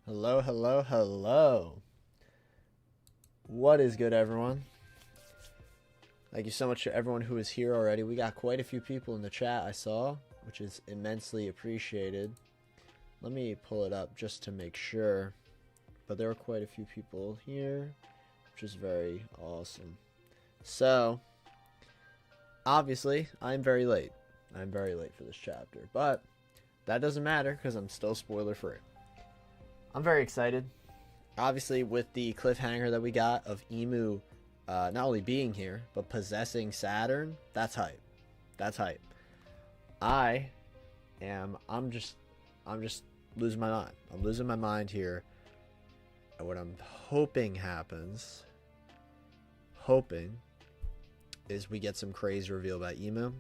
Hello, hello, hello. What is good, everyone? Thank you so much to everyone who is here already. We got quite a few people in the chat I saw, which is immensely appreciated. Let me pull it up just to make sure. But there were quite a few people here, which is very awesome. So, obviously, I'm very late. I'm very late for this chapter, but that doesn't matter because I'm still spoiler free. I'm very excited. Obviously, with the cliffhanger that we got of Emu not only being here, but possessing Saturn, that's hype. That's hype. I'm just losing my mind. I'm losing my mind here. And what I'm hoping happens, is we get some crazy reveal about Emu.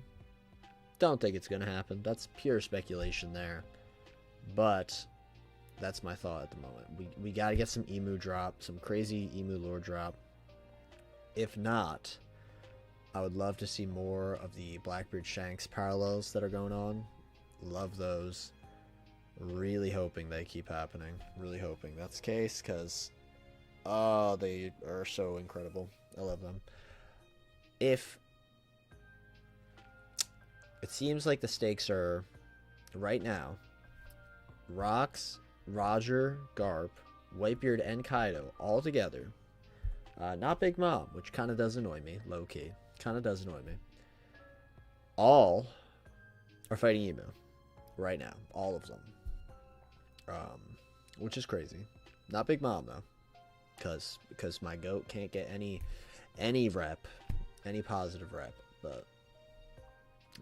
Don't think it's gonna happen. That's pure speculation there. But that's my thought at the moment. We gotta get some Emu drop, some crazy Emu lore drop. If not, I would love to see more of the Blackbeard Shanks parallels that are going on. Love those. Really hoping they keep happening. Really hoping that's the case, because they are so incredible. I love them. If it seems like the stakes are right now, Rocks, Roger, Garp, Whitebeard, and Kaido all together. Not Big Mom, which kind of does annoy me, low key. Kind of does annoy me. All are fighting Emu right now. All of them. Which is crazy. Not Big Mom though, because my goat can't get any rep, any positive rep. But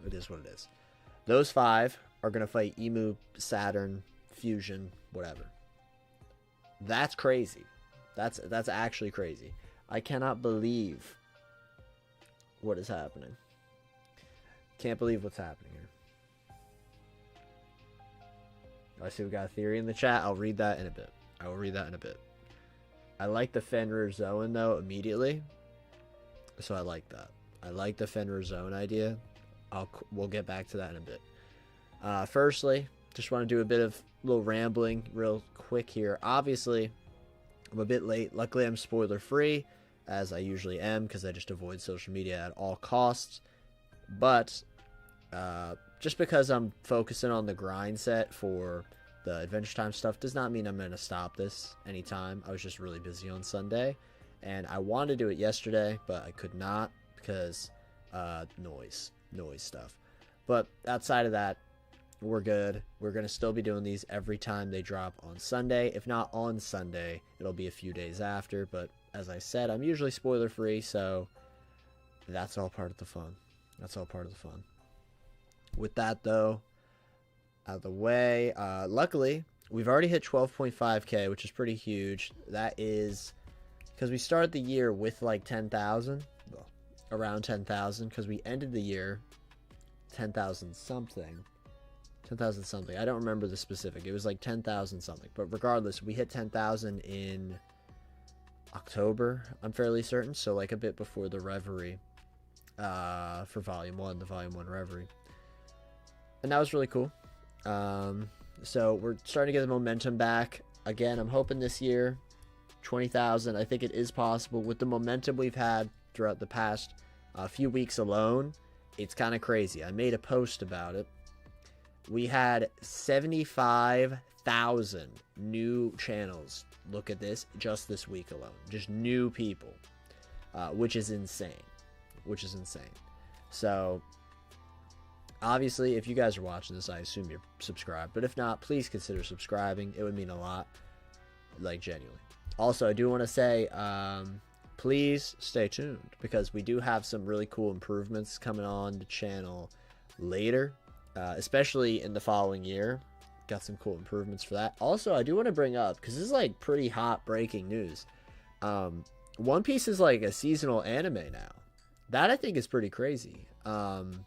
it is what it is. Those five are gonna fight Emu, Saturn, Fusion, whatever. That's crazy. That's actually crazy. I cannot believe what is happening. Can't believe what's happening here. I see we got a theory in the chat. I'll read that in a bit. I will read that in a bit. I like the Fenrir Zone though immediately. So I like that. I like the Fenrir Zone idea. We'll get back to that in a bit. Firstly, just want to do a bit of little rambling real quick here. Obviously, I'm a bit late. Luckily, I'm spoiler free, as I usually am, because I just avoid social media at all costs. But just because I'm focusing on the grind set for the Adventure Time stuff does not mean I'm going to stop this anytime. I was just really busy on Sunday, and I wanted to do it yesterday, but I could not because noise stuff. But outside of that, we're good. We're going to still be doing these every time they drop on Sunday. If not on Sunday, it'll be a few days after. But as I said, I'm usually spoiler free, so that's all part of the fun. That's all part of the fun. With that, though, out of the way, luckily, we've already hit 12.5K, which is pretty huge. That is because we started the year with like 10,000, well, around 10,000, because we ended the year 10,000 something. 10,000 something. I don't remember the specific. It was like 10,000 something. But regardless, we hit 10,000 in October, I'm fairly certain. So like a bit before the Reverie for Volume 1, the Volume 1 Reverie. And that was really cool. So we're starting to get the momentum back. Again, I'm hoping this year, 20,000. I think it is possible with the momentum we've had throughout the past few weeks alone. It's kind of crazy. I made a post about it. We had 75,000 new channels look at this just this week alone. Just new people, which is insane. So, obviously, if you guys are watching this, I assume you're subscribed. But if not, please consider subscribing. It would mean a lot, like genuinely. Also, I do want to say, please stay tuned, because we do have some really cool improvements coming on the channel later. Especially in the following year. Got some cool improvements for that. Also, I do want to bring up, because this is like pretty hot breaking news. One Piece is like a seasonal anime now. That I think is pretty crazy. I'm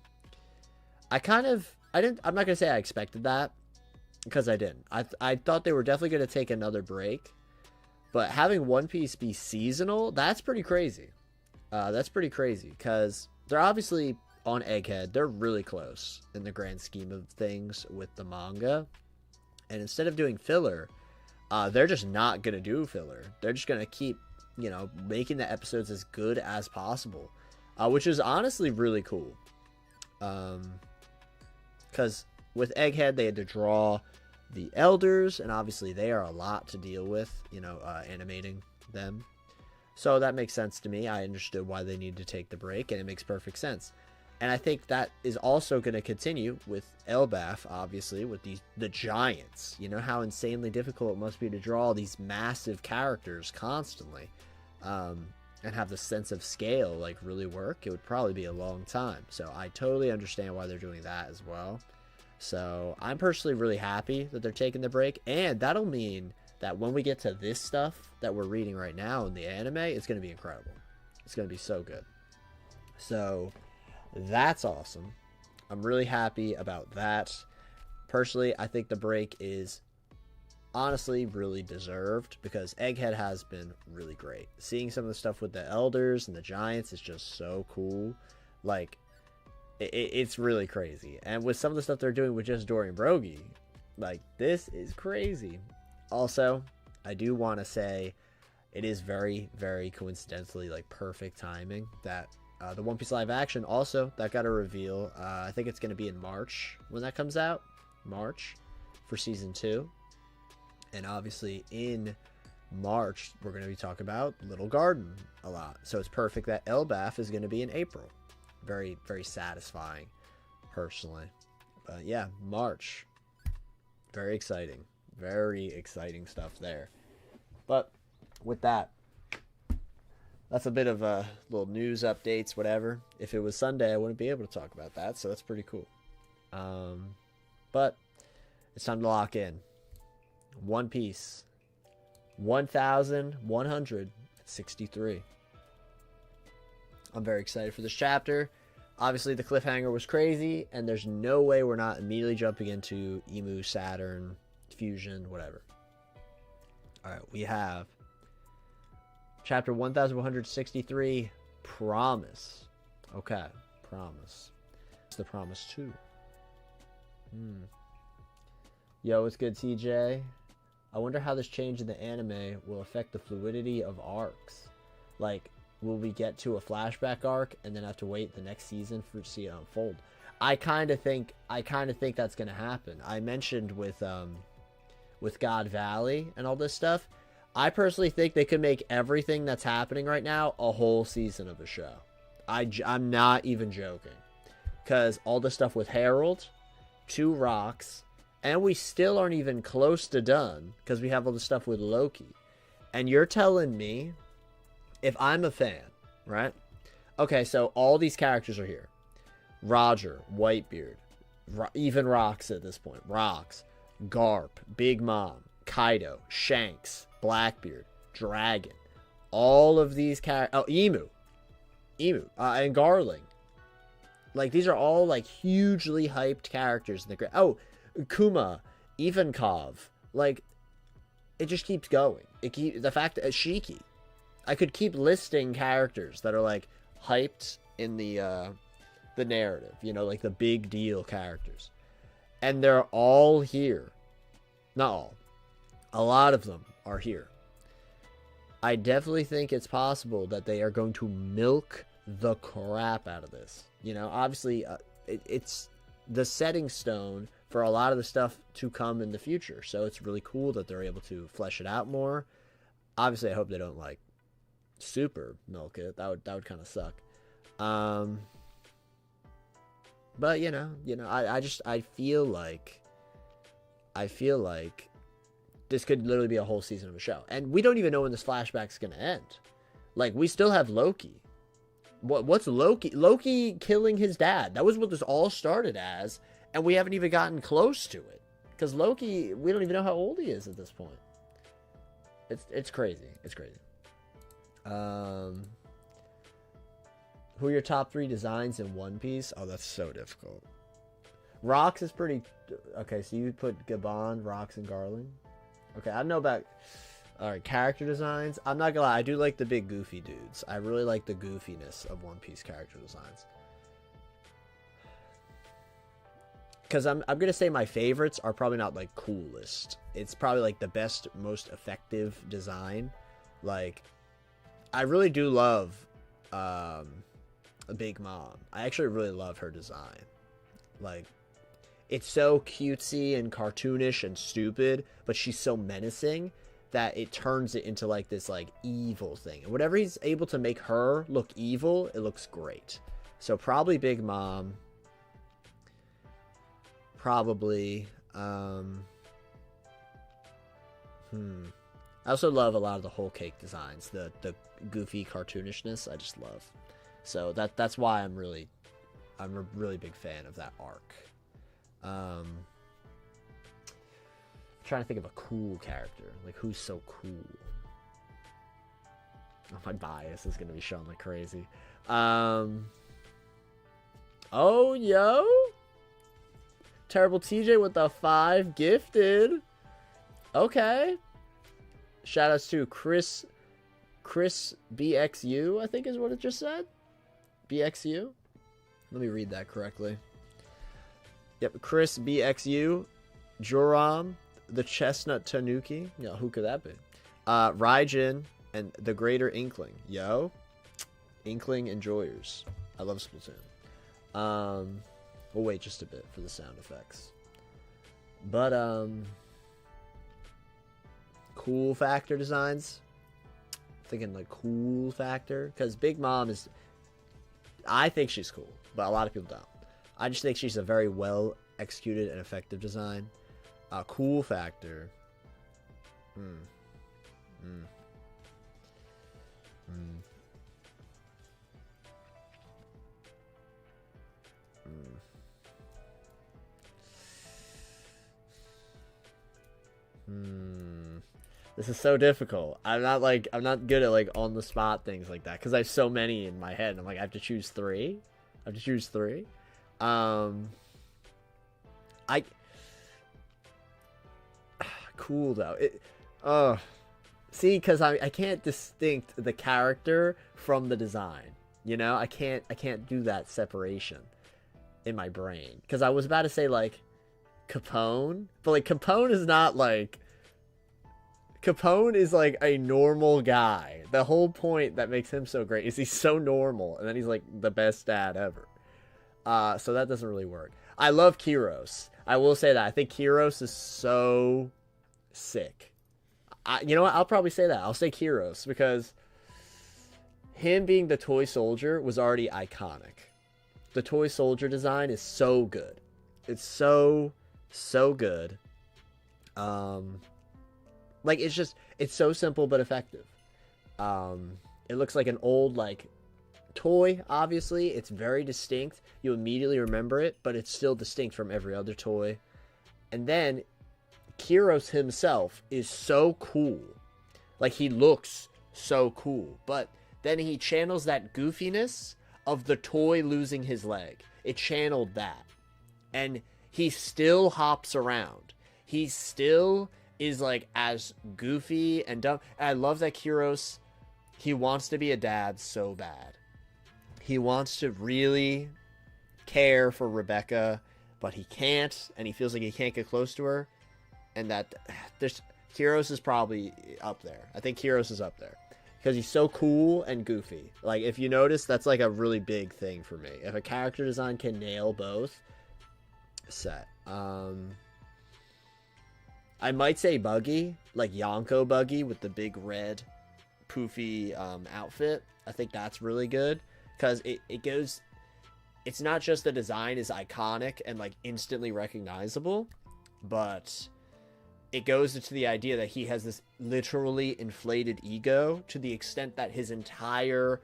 not gonna say I expected that, because I didn't. I thought they were definitely gonna take another break, but having One Piece be seasonal, that's pretty crazy. That's pretty crazy, because they're obviously on Egghead. They're really close in the grand scheme of things with the manga. And instead of doing filler, they're just not gonna do filler. They're just gonna keep, you know, making the episodes as good as possible, which is honestly really cool. Because with Egghead, they had to draw the elders, and obviously they are a lot to deal with, you know, animating them. So that makes sense to me. I understood why they needed to take the break, and it makes perfect sense. And I think that is also going to continue with Elbaf, obviously, with the giants. You know how insanely difficult it must be to draw these massive characters constantly, and have the sense of scale like really work. It would probably be a long time. So I totally understand why they're doing that as well. So I'm personally really happy that they're taking the break, and that'll mean that when we get to this stuff that we're reading right now in the anime, it's going to be incredible. It's going to be so good. So that's awesome. I'm really happy about that. Personally, I think the break is honestly really deserved, because Egghead has been really great. Seeing some of the stuff with the elders and the giants is just so cool. Like, it's really crazy. And with some of the stuff they're doing with just Dorian Broggie, like, this is crazy. Also, I do want to say it is very, very coincidentally, like, perfect timing that the One Piece live action also, that got a reveal. I think it's going to be in March when that comes out. March for season 2. And obviously in March, we're going to be talking about Little Garden a lot. So it's perfect that Elbaf is going to be in April. Very, very satisfying, personally. But yeah, March. Very exciting. Very exciting stuff there. But with that, that's a bit of a little news updates, whatever. If it was Sunday, I wouldn't be able to talk about that, so that's pretty cool. But it's time to lock in. One Piece, 1163. I'm very excited for this chapter. Obviously, the cliffhanger was crazy, and there's no way we're not immediately jumping into Emu, Saturn, Fusion, whatever. All right, we have chapter 1163, Promise. Okay, Promise. It's the Promise 2. Yo, what's good, TJ? I wonder how this change in the anime will affect the fluidity of arcs. Like, will we get to a flashback arc and then have to wait the next season for to see it unfold? I kind of think that's gonna happen. I mentioned with God Valley and all this stuff, I personally think they could make everything that's happening right now a whole season of a show. I'm not even joking, because all the stuff with Harold, 2 Rocks, and we still aren't even close to done because we have all the stuff with Loki. And you're telling me, if I'm a fan, right? Okay, so all these characters are here. Roger, Whitebeard, even Rocks at this point. Rocks, Garp, Big Mom, Kaido, Shanks, Blackbeard, Dragon. All of these characters. Oh, Emu, and Garling. Like, these are all, like, hugely hyped characters in the... Oh, Kuma, Ivankov. Like, it just keeps going. The fact that Shiki. I could keep listing characters that are, like, hyped in the narrative. You know, like the big deal characters. And they're all here. Not all. A lot of them are here. I definitely think it's possible that they are going to milk the crap out of this. You know, obviously, it's the setting stone for a lot of the stuff to come in the future. So it's really cool that they're able to flesh it out more. Obviously, I hope they don't, like, super milk it. That would kind of suck. But I feel like this could literally be a whole season of a show, and we don't even know when this flashback's gonna end. Like, we still have Loki. What's Loki? Loki killing his dad. That was what this all started as, and we haven't even gotten close to it. Because Loki, we don't even know how old he is at this point. It's crazy. It's crazy. Who are your top 3 designs in One Piece? Oh, that's so difficult. Rocks is pretty... Okay, so you put Gabon, Rocks, and Garland. Okay, I don't know about... Alright, character designs. I'm not gonna lie, I do like the big goofy dudes. I really like the goofiness of One Piece character designs. because I'm gonna say my favorites are probably not like coolest. It's probably like the best, most effective design. Like, I really do love Big Mom. I actually really love her design. Like, it's so cutesy and cartoonish and stupid, but she's so menacing that it turns it into like this like evil thing. And whatever he's able to make her look evil, it looks great. So probably Big Mom. Probably I also love a lot of the whole cake designs, the goofy cartoonishness. I just love. So that's why I'm a really big fan of that arc. Trying to think of a cool character, like who's so cool. Oh, my bias is gonna be shown like crazy. Oh, yo, Terrible TJ with the 5 gifted. Okay. Shout outs to Chris BXU, I think is what it just said. BXU. Let me read that correctly. Yep, Chris BXU, Joram, the Chestnut Tanuki. Yeah, who could that be? Raijin and the Greater Inkling. Yo, Inkling enjoyers. I love Splatoon. We'll wait just a bit for the sound effects. But cool factor designs. Thinking like cool factor, because Big Mom is. I think she's cool, but a lot of people don't. I just think she's a very well executed and effective design. Cool factor. This is so difficult. I'm not good at like on the spot things like that because I have so many in my head. And I'm like, I have to choose 3. Cool though. See, because I can't distinct the character from the design. You know, I can't do that separation in my brain. Because I was about to say like Capone, but like Capone is not like. Capone is like a normal guy. The whole point that makes him so great is he's so normal, and then he's like the best dad ever. So that doesn't really work. I love Kyros. I will say that. I think Kyros is so sick. You know what? I'll probably say that. I'll say Kyros because him being the toy soldier was already iconic. The toy soldier design is so good. It's so good. Like, it's so simple but effective. It looks like an old, like, toy, obviously. It's very distinct. You immediately remember it, but it's still distinct from every other toy. And then, Kyros himself is so cool. Like, he looks so cool. But then he channels that goofiness of the toy losing his leg. It channeled that. And he still hops around. He still is like as goofy and dumb. And I love that Kyros, he wants to be a dad so bad. He wants to really care for Rebecca, but he can't, and he feels like he can't get close to her. And that Kyros is probably up there. I think Kyros is up there because he's so cool and goofy. Like, if you notice, that's like a really big thing for me. If a character design can nail both, set. I might say Buggy, like Yonko Buggy with the big red poofy outfit. I think that's really good because it goes. It's not just the design is iconic and like instantly recognizable, but it goes into the idea that he has this literally inflated ego to the extent that his entire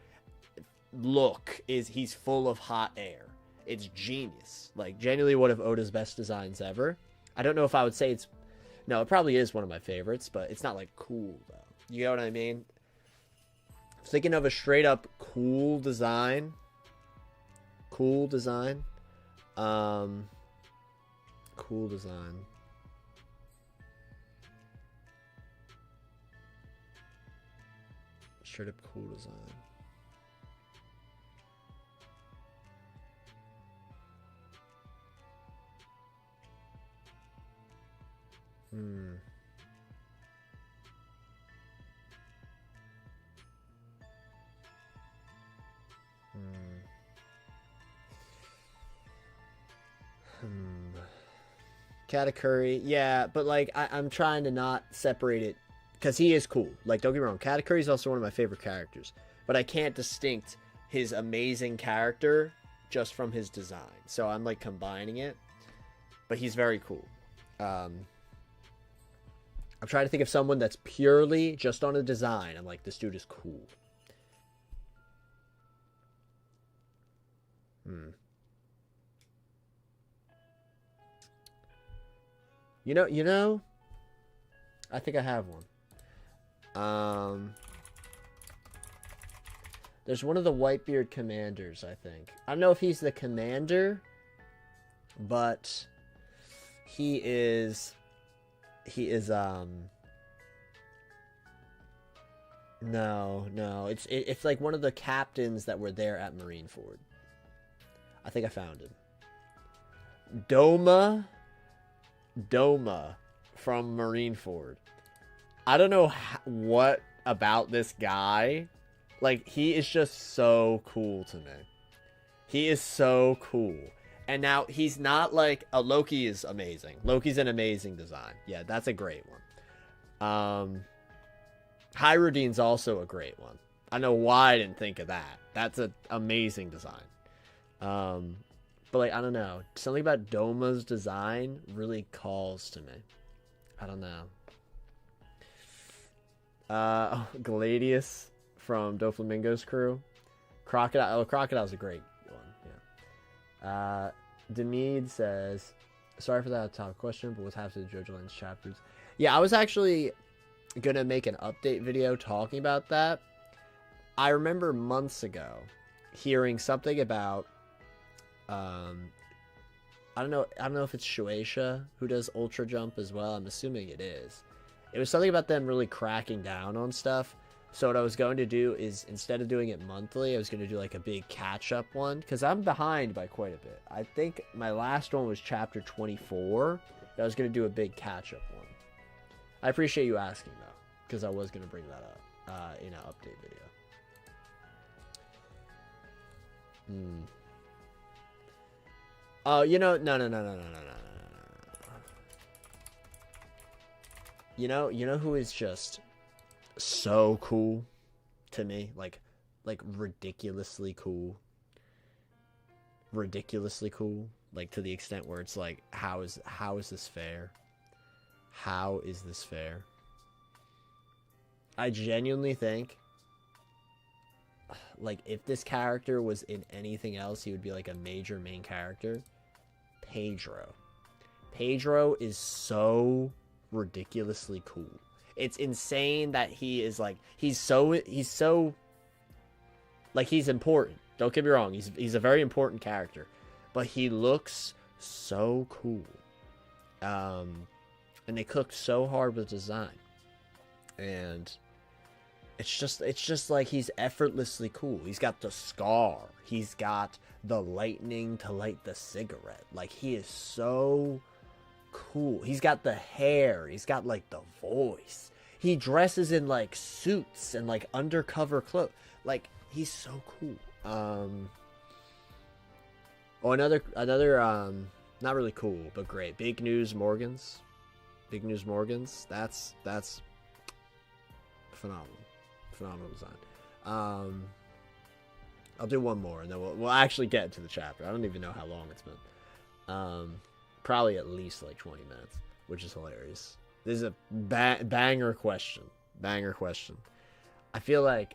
look is he's full of hot air. It's genius. Like, genuinely one of Oda's best designs ever. I don't know if I would say it's... No, it probably is one of my favorites, but it's not, like, cool, though. You know what I mean? Thinking of a straight-up cool design. Cool design. Cool design. Straight-up cool design. Hmm. Hmm. Hmm. Katakuri, yeah, but like I'm trying to not separate it because he is cool. Like, don't get me wrong, Katakuri is also one of my favorite characters, but I can't distinct his amazing character just from his design. So I'm like combining it, but he's very cool. Um, I'm trying to think of someone that's purely just on a design. I'm like, this dude is cool. Hmm. You know, I think I have one. Um, there's one of the Whitebeard commanders, I think. I don't know if he's the commander, but he is no, it's like one of the captains that were there at Marineford. I think I found him. Doma from Marineford. I don't know what about this guy. Like, he is just so cool to me. He is so cool. And now he's not like Loki is amazing. Loki's an amazing design. Yeah, that's a great one. Hyrudine's also a great one. I know why I didn't think of that. That's an amazing design. But like, I don't know. Something about Doma's design really calls to me. I don't know. Gladius from Doflamingo's crew. Crocodile. Oh, Crocodile's a great one. Yeah. Demead says, sorry for that top question, but what's happening to JoJo Lens chapters? Yeah, I was actually gonna make an update video talking about that. I remember months ago hearing something about I don't know if it's Shueisha who does Ultra Jump as well. I'm assuming it is. It was something about them really cracking down on stuff. So what I was going to do is, instead of doing it monthly, I was going to do like a big catch-up one, because I'm behind by quite a bit. I think my last one was chapter 24. I was going to do a big catch-up one. I appreciate you asking, though, because I was going to bring that up in an update video. Oh, no. You know who is just so cool to me? Like ridiculously cool. Ridiculously cool. Like, to the extent where it's like, how is this fair? How is this fair? I genuinely think, like, if this character was in anything else, he would be like a major main character. Pedro. Pedro is so ridiculously cool. It's insane that he is like, he's so like, he's important. Don't get me wrong, he's a very important character, but he looks so cool. And they cooked so hard with design, and it's just like, he's effortlessly cool. He's got the scar. He's got the lightning to light the cigarette. Like, he is so cool. He's got the hair. He's got like the voice. He dresses in like suits and like undercover clothes. Like, he's so cool. Another not really cool, but great. Big News Morgans. That's phenomenal. Phenomenal design. I'll do one more, and then we'll actually get into the chapter. I don't even know how long it's been. Probably at least like 20 minutes, which is hilarious. This is a banger question. I feel like,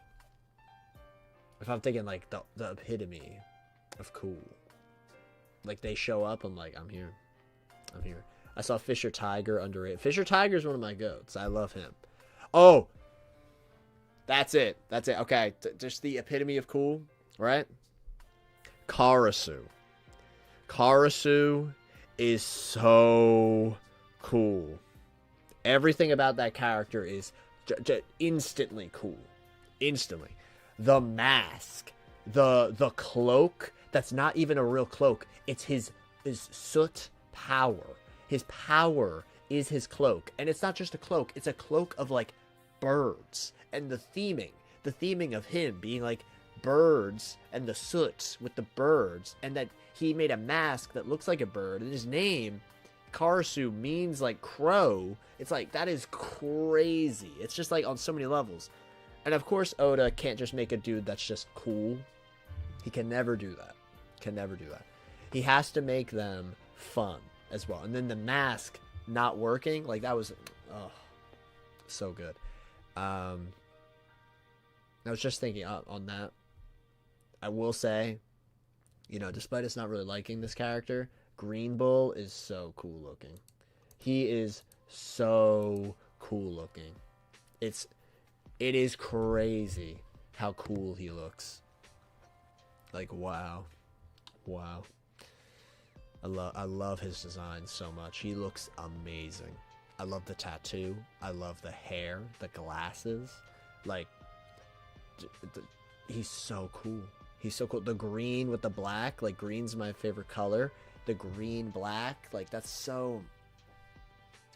if I'm thinking like the epitome of cool, like, they show up, I'm like, I'm here. I saw Fisher Tiger underrated. Fisher Tiger is one of my goats. I love him. Oh, that's it. Okay, just the epitome of cool, right? Karasu is so cool. Everything about that character is instantly cool. Instantly. The mask, the cloak, that's not even a real cloak. It's his soot power. His power is his cloak. And it's not just a cloak, it's a cloak of like birds. And the theming of him being like birds and the soots with the birds, and that he made a mask that looks like a bird, and his name Karasu means like crow. It's like, that is crazy. It's just like on so many levels. And of course Oda can't just make a dude that's just cool. He can never do that. He has to make them fun as well. And then the mask not working, like that was so good. I was just thinking on that. I will say, you know, despite us not really liking this character, Green Bull is so cool looking. He is so cool looking. It is crazy how cool he looks. Like, wow. I love his design so much. He looks amazing. I love the tattoo. I love the hair, the glasses. Like, he's so cool. The green with the black, like green's my favorite color. The green black, like that's so,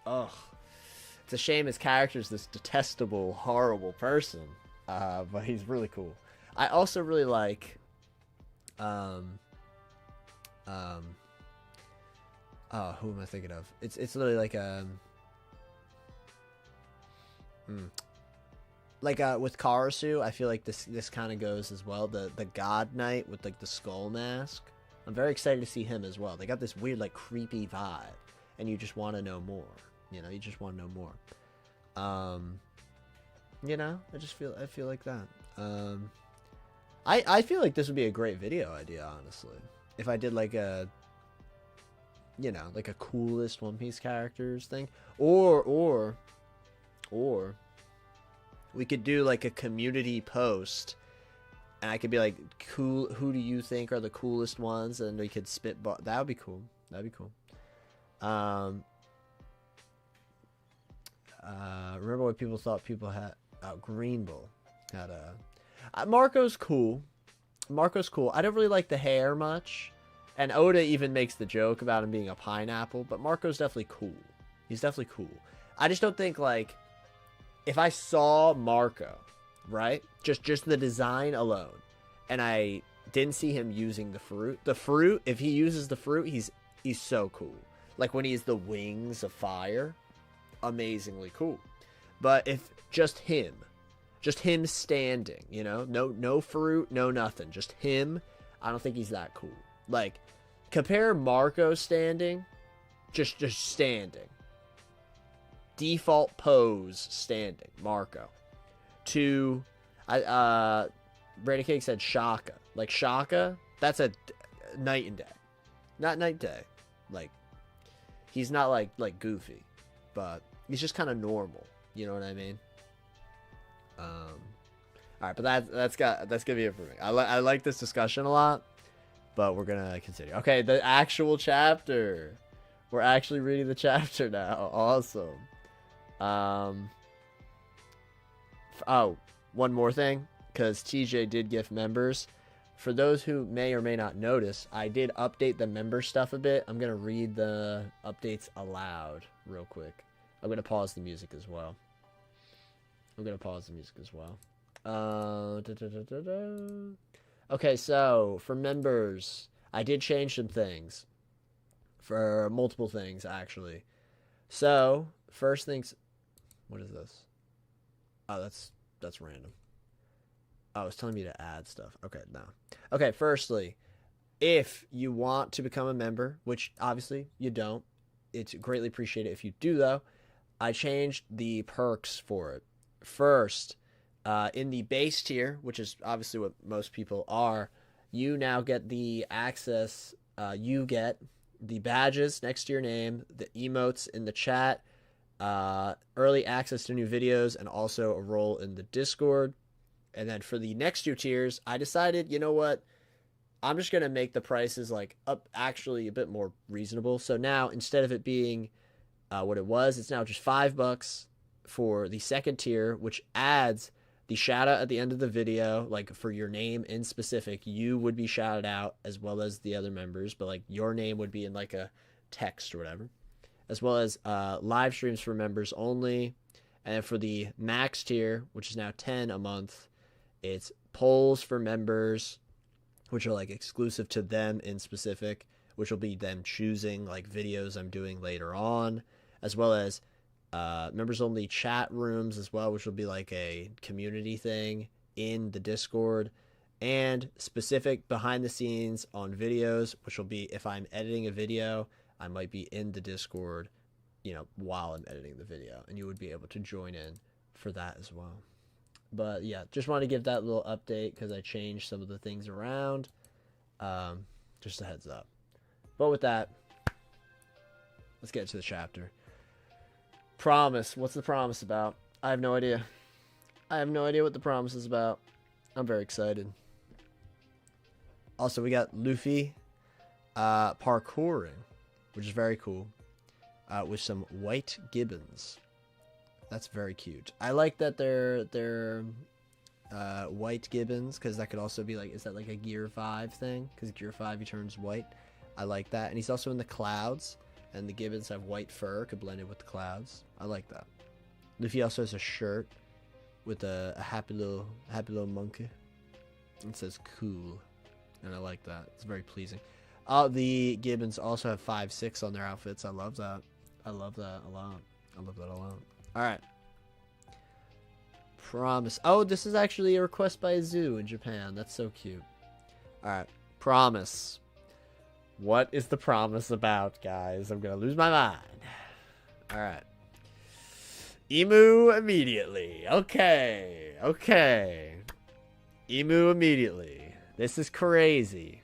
it's a shame his character's this detestable, horrible person, but he's really cool. I also really like who am I thinking of? It's literally like with Karasu, I feel like this kind of goes as well. The God Knight with like the skull mask. I'm very excited to see him as well. They got this weird like creepy vibe, and you just want to know more. You know, you just want to know more. You know, I feel like that. I feel like this would be a great video idea, honestly. If I did like a, you know, like a coolest One Piece characters thing, or we could do like a community post, and I could be like, cool, who do you think are the coolest ones? And we could spitball. That would be cool. Remember what people thought people had? Green Bull had Marco's cool. I don't really like the hair much, and Oda even makes the joke about him being a pineapple. But Marco's definitely cool. He's definitely cool. I just don't think, like, if I saw Marco, right, just the design alone, and I didn't see him using the fruit, if he uses the fruit, he's so cool. Like when he's the wings of fire, amazingly cool. But if just him standing, you know, no fruit, no nothing, just him, I don't think he's that cool. Like, compare Marco standing, just standing, default pose standing, Marco, to Brady Cake said Shaka. Like Shaka, that's a night and day. Not night day. Like, he's not like goofy, but he's just kind of normal. You know what I mean? All right, but that's gonna be it for me. I like this discussion a lot, but we're gonna continue. Okay, the actual chapter. We're actually reading the chapter now. Awesome. Oh, one more thing, because TJ did gift members. For those who may or may not notice, I did update the member stuff a bit. I'm going to read the updates aloud real quick. I'm going to pause the music as well. Okay, so for members, I did change some things. For multiple things, actually. So, first things... What is this? Oh, that's random. Oh, it's telling me to add stuff. Okay, no. Okay, firstly, if you want to become a member, which obviously you don't, it's greatly appreciated if you do, though, I changed the perks for it. First, in the base tier, which is obviously what most people are, you now get the access, you get the badges next to your name, the emotes in the chat, early access to new videos, and also a role in the Discord. And then for the next two tiers, I decided, you know what? I'm just going to make the prices like up actually a bit more reasonable. So now instead of it being what it was, it's now just $5 for the second tier, which adds the shout out at the end of the video. Like for your name in specific, you would be shouted out as well as the other members, but like your name would be in like a text or whatever. as well as live streams for members only. And for the max tier, which is now 10 a month, it's polls for members, which are like exclusive to them in specific, which will be them choosing like videos I'm doing later on, as well as members only chat rooms as well, which will be like a community thing in the Discord, and specific behind the scenes on videos, which will be if I'm editing a video, I might be in the Discord, you know, while I'm editing the video, and you would be able to join in for that as well. But yeah, just want to give that little update because I changed some of the things around. Just a heads up. But with that, let's get to the chapter. Promise. What's the promise about? I have no idea. I have no idea what the promise is about. I'm very excited. Also, we got Luffy parkouring, which is very cool, with some white gibbons. That's very cute. I like that they're white gibbons, because that could also be like, is that like a Gear 5 thing? Because Gear 5 he turns white. I like that. And he's also in the clouds, and the gibbons have white fur, could blend in with the clouds. I like that. Luffy also has a shirt with a happy little monkey. It says cool, and I like that. It's very pleasing. The gibbons also have 5/6 on their outfits. I love that. I love that a lot. I love that a lot. All right. Promise. Oh, this is actually a request by a zoo in Japan. That's so cute. All right. Promise. What is the promise about, guys? I'm going to lose my mind. All right. Emu immediately. Okay. Okay. Emu immediately. This is crazy.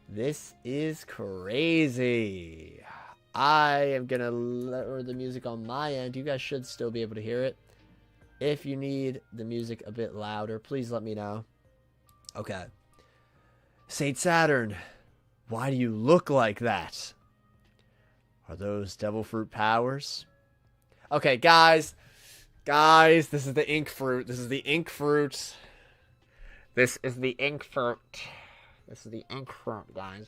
This is crazy. I am going to lower the music on my end. You guys should still be able to hear it. If you need the music a bit louder, please let me know. Okay. Saint Saturn, why do you look like that? Are those devil fruit powers? Okay, guys. Guys, this is the ink fruit. This is the ink fruit. This is the ink fruit. This is the ink fruit, guys.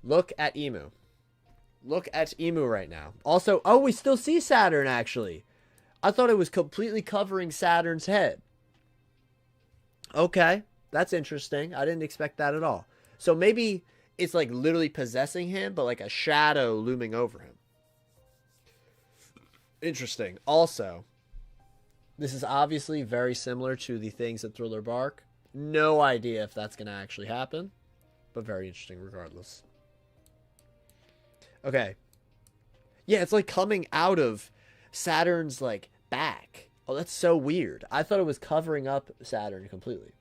Look at Emu. Look at Emu right now. Also, oh, we still see Saturn, actually. I thought it was completely covering Saturn's head. Okay, that's interesting. I didn't expect that at all. So maybe it's like literally possessing him, but like a shadow looming over him. Interesting. Also, this is obviously very similar to the things at Thriller Bark. No idea if that's going to actually happen, but very interesting regardless. Okay. Yeah, it's like coming out of Saturn's like back. Oh, that's so weird. I thought it was covering up Saturn completely.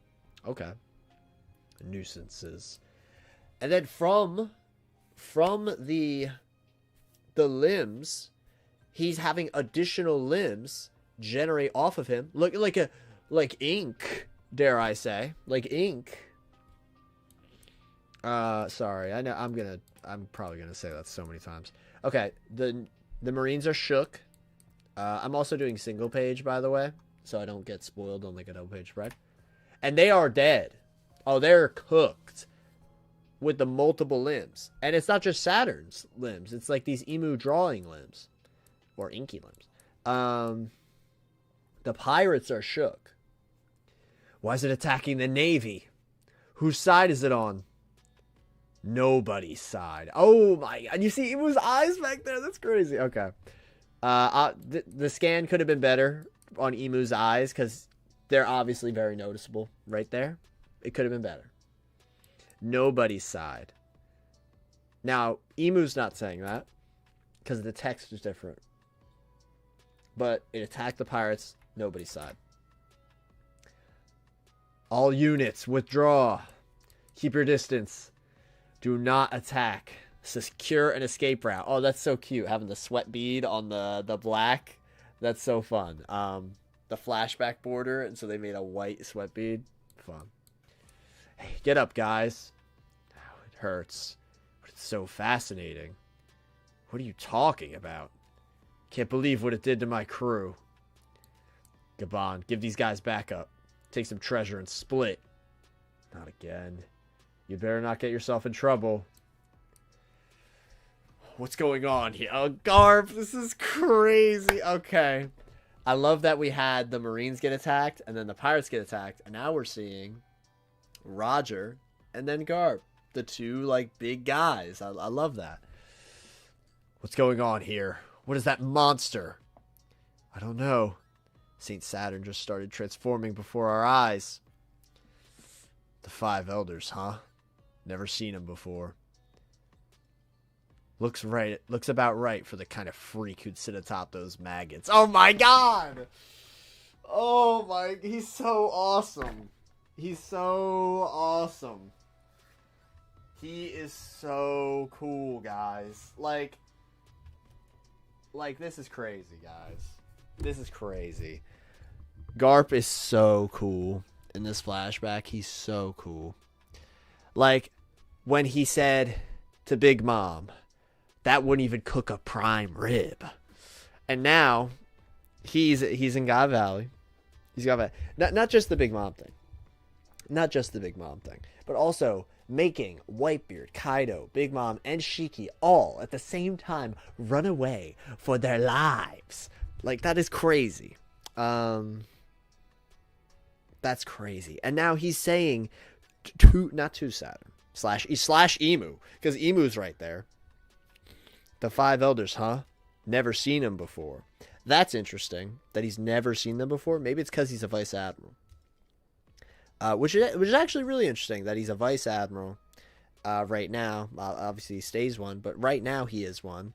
Okay. Nuisances. And then from the limbs, he's having additional limbs generate off of him. Look like ink, dare I say. Like ink. Sorry. I know I'm probably gonna say that so many times. Okay, the Marines are shook. I'm also doing single page, by the way, so I don't get spoiled on like a double page spread. And they are dead. Oh, they're cooked with the multiple limbs. And it's not just Saturn's limbs. It's like these Emu drawing limbs. Or inky limbs. The pirates are shook. Why is it attacking the Navy? Whose side is it on? Nobody's side. Oh my god. You see Emu's eyes back there? That's crazy. Okay. The scan could have been better on Emu's eyes because they're obviously very noticeable right there. It could have been better. Nobody's side. Now, Emu's not saying that because the text is different. But it attacked the pirates. Nobody's side. All units, withdraw. Keep your distance. Do not attack. Secure an escape route. Oh, that's so cute. Having the sweat bead on the black. That's so fun. The flashback border, and so they made a white sweat bead. Fun. Hey, get up, guys. Oh, it hurts. But it's so fascinating. What are you talking about? Can't believe what it did to my crew. Gabon, give these guys backup. Take some treasure and split. Not again. You better not get yourself in trouble. What's going on here? Oh, Garp, this is crazy. Okay. I love that we had the Marines get attacked and then the Pirates get attacked. And now we're seeing Roger and then Garp. The two, like, big guys. I love that. What's going on here? What is that monster? I don't know. St. Saturn just started transforming before our eyes. The five elders, huh? Never seen them before. Looks right. Looks about right for the kind of freak who'd sit atop those maggots. Oh my god! Oh my... He's so awesome. He's so awesome. He is so cool, guys. Like, this is crazy, guys. This is crazy. Garp is so cool in this flashback. He's so cool. Like, when he said to Big Mom, that wouldn't even cook a prime rib. And now, he's in God Valley. He's got not just the Big Mom thing. Not just the Big Mom thing. But also making Whitebeard, Kaido, Big Mom, and Shiki all at the same time run away for their lives. Like, that is crazy. That's crazy. And now he's saying not to Saturn slash Emu, because Emu's right there. The five elders, huh? Never seen him before. That's interesting that he's never seen them before. Maybe it's because he's a vice admiral. Which is actually really interesting that he's a vice admiral right now. Obviously, he stays one, but right now he is one.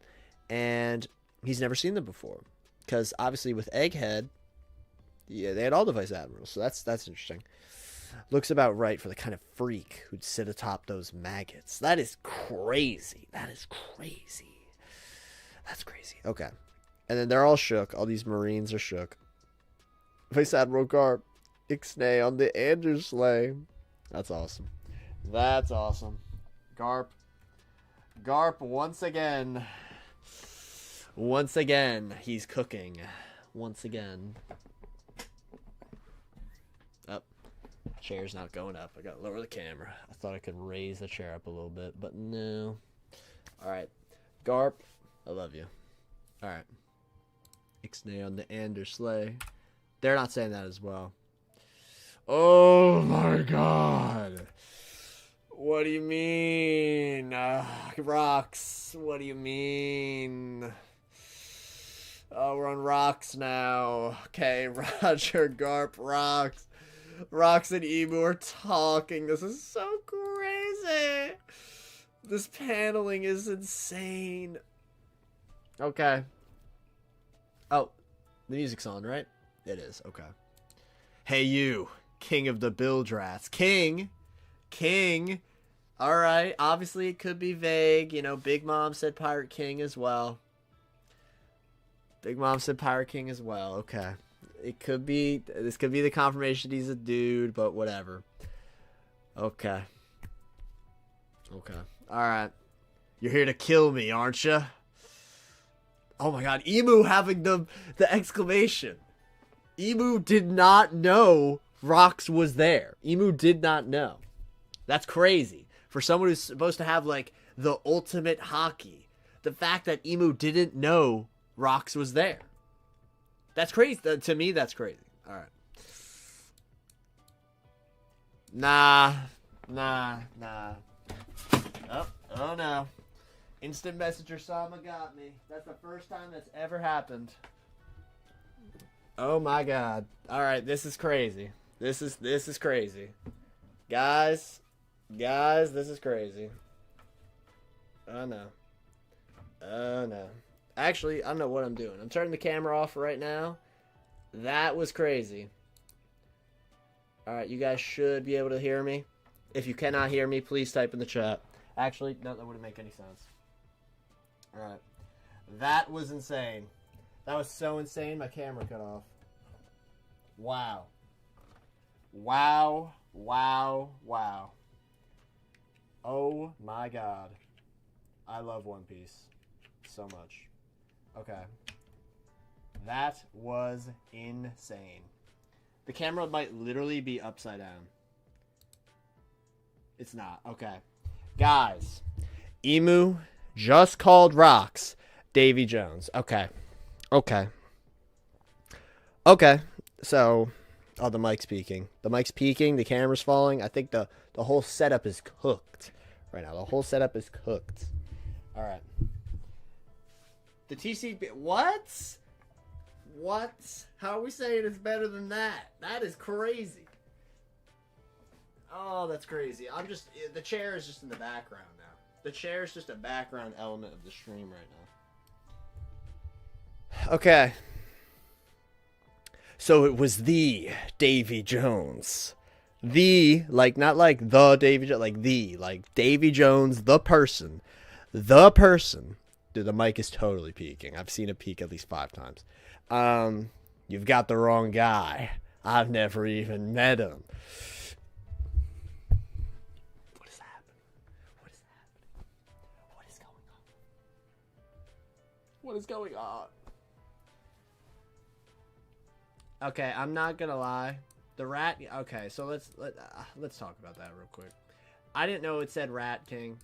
And he's never seen them before. Because obviously with Egghead, yeah, they had all the vice admirals. So that's interesting. Looks about right for the kind of freak who'd sit atop those maggots. That is crazy. That is crazy. That's crazy. Okay. And then they're all shook. All these Marines are shook. Vice Admiral Garp. Ixnay on the Andersley. That's awesome. That's awesome. Garp once again. Once again, he's cooking. Once again. Up. Chair's not going up. I gotta lower the camera. I thought I could raise the chair up a little bit, but no. Alright. Garp, I love you. Alright. Ixnay on the Andersley. They're not saying that as well. Oh my god. What do you mean? Rocks. What do you mean? Oh, we're on rocks now. Okay, Roger, Garp, rocks. Rocks and Emu are talking. This is so crazy. This paneling is insane. Okay. Oh, the music's on, right? It is. Okay. Hey, you. King of the Bildrats. King. All right. Obviously, it could be vague. You know, Big Mom said Pirate King as well. Okay. It could be. This could be the confirmation he's a dude, but whatever. Okay. All right. You're here to kill me, aren't you? Oh my god. Emu having the exclamation. Emu did not know Rox was there. Emu did not know. That's crazy. For someone who's supposed to have, like, the ultimate hockey. The fact that Emu didn't know Rox was there. That's crazy. To me, that's crazy. Alright. Nah. Oh no. Instant Messenger Sama got me. That's the first time that's ever happened. Oh my god. Alright, this is crazy. This is crazy. Guys, this is crazy. Oh no. Actually, I don't know what I'm doing. I'm turning the camera off right now. That was crazy. Alright, you guys should be able to hear me. If you cannot hear me, please type in the chat. Actually, no, that wouldn't make any sense. Alright. That was insane. That was so insane, my camera cut off. Wow. Oh my god. I love One Piece so much. Okay. That was insane. The camera might literally be upside down. It's not. Okay. Guys, Emu Just called rocks. Davy Jones. Okay. Okay. Okay. So, oh, the mic's peaking. The mic's peaking. The camera's falling. I think the whole setup is cooked right now. The whole setup is cooked. All right. The TCB. What? What? How are we saying it's better than that? That is crazy. Oh, that's crazy. The chair is just in the background now. The chair is just a background element of the stream right now. Okay. So it was the Davy Jones. The, like, not like the Davy Jones, like Davy Jones, the person. The person. Dude, the mic is totally peaking. I've seen it peak at least 5 times. You've got the wrong guy. I've never even met him. What is happening? What is happening? What is going on? What is going on? Okay, I'm not gonna lie. The rat. Okay, so let's talk about that real quick. I didn't know it said Rat King.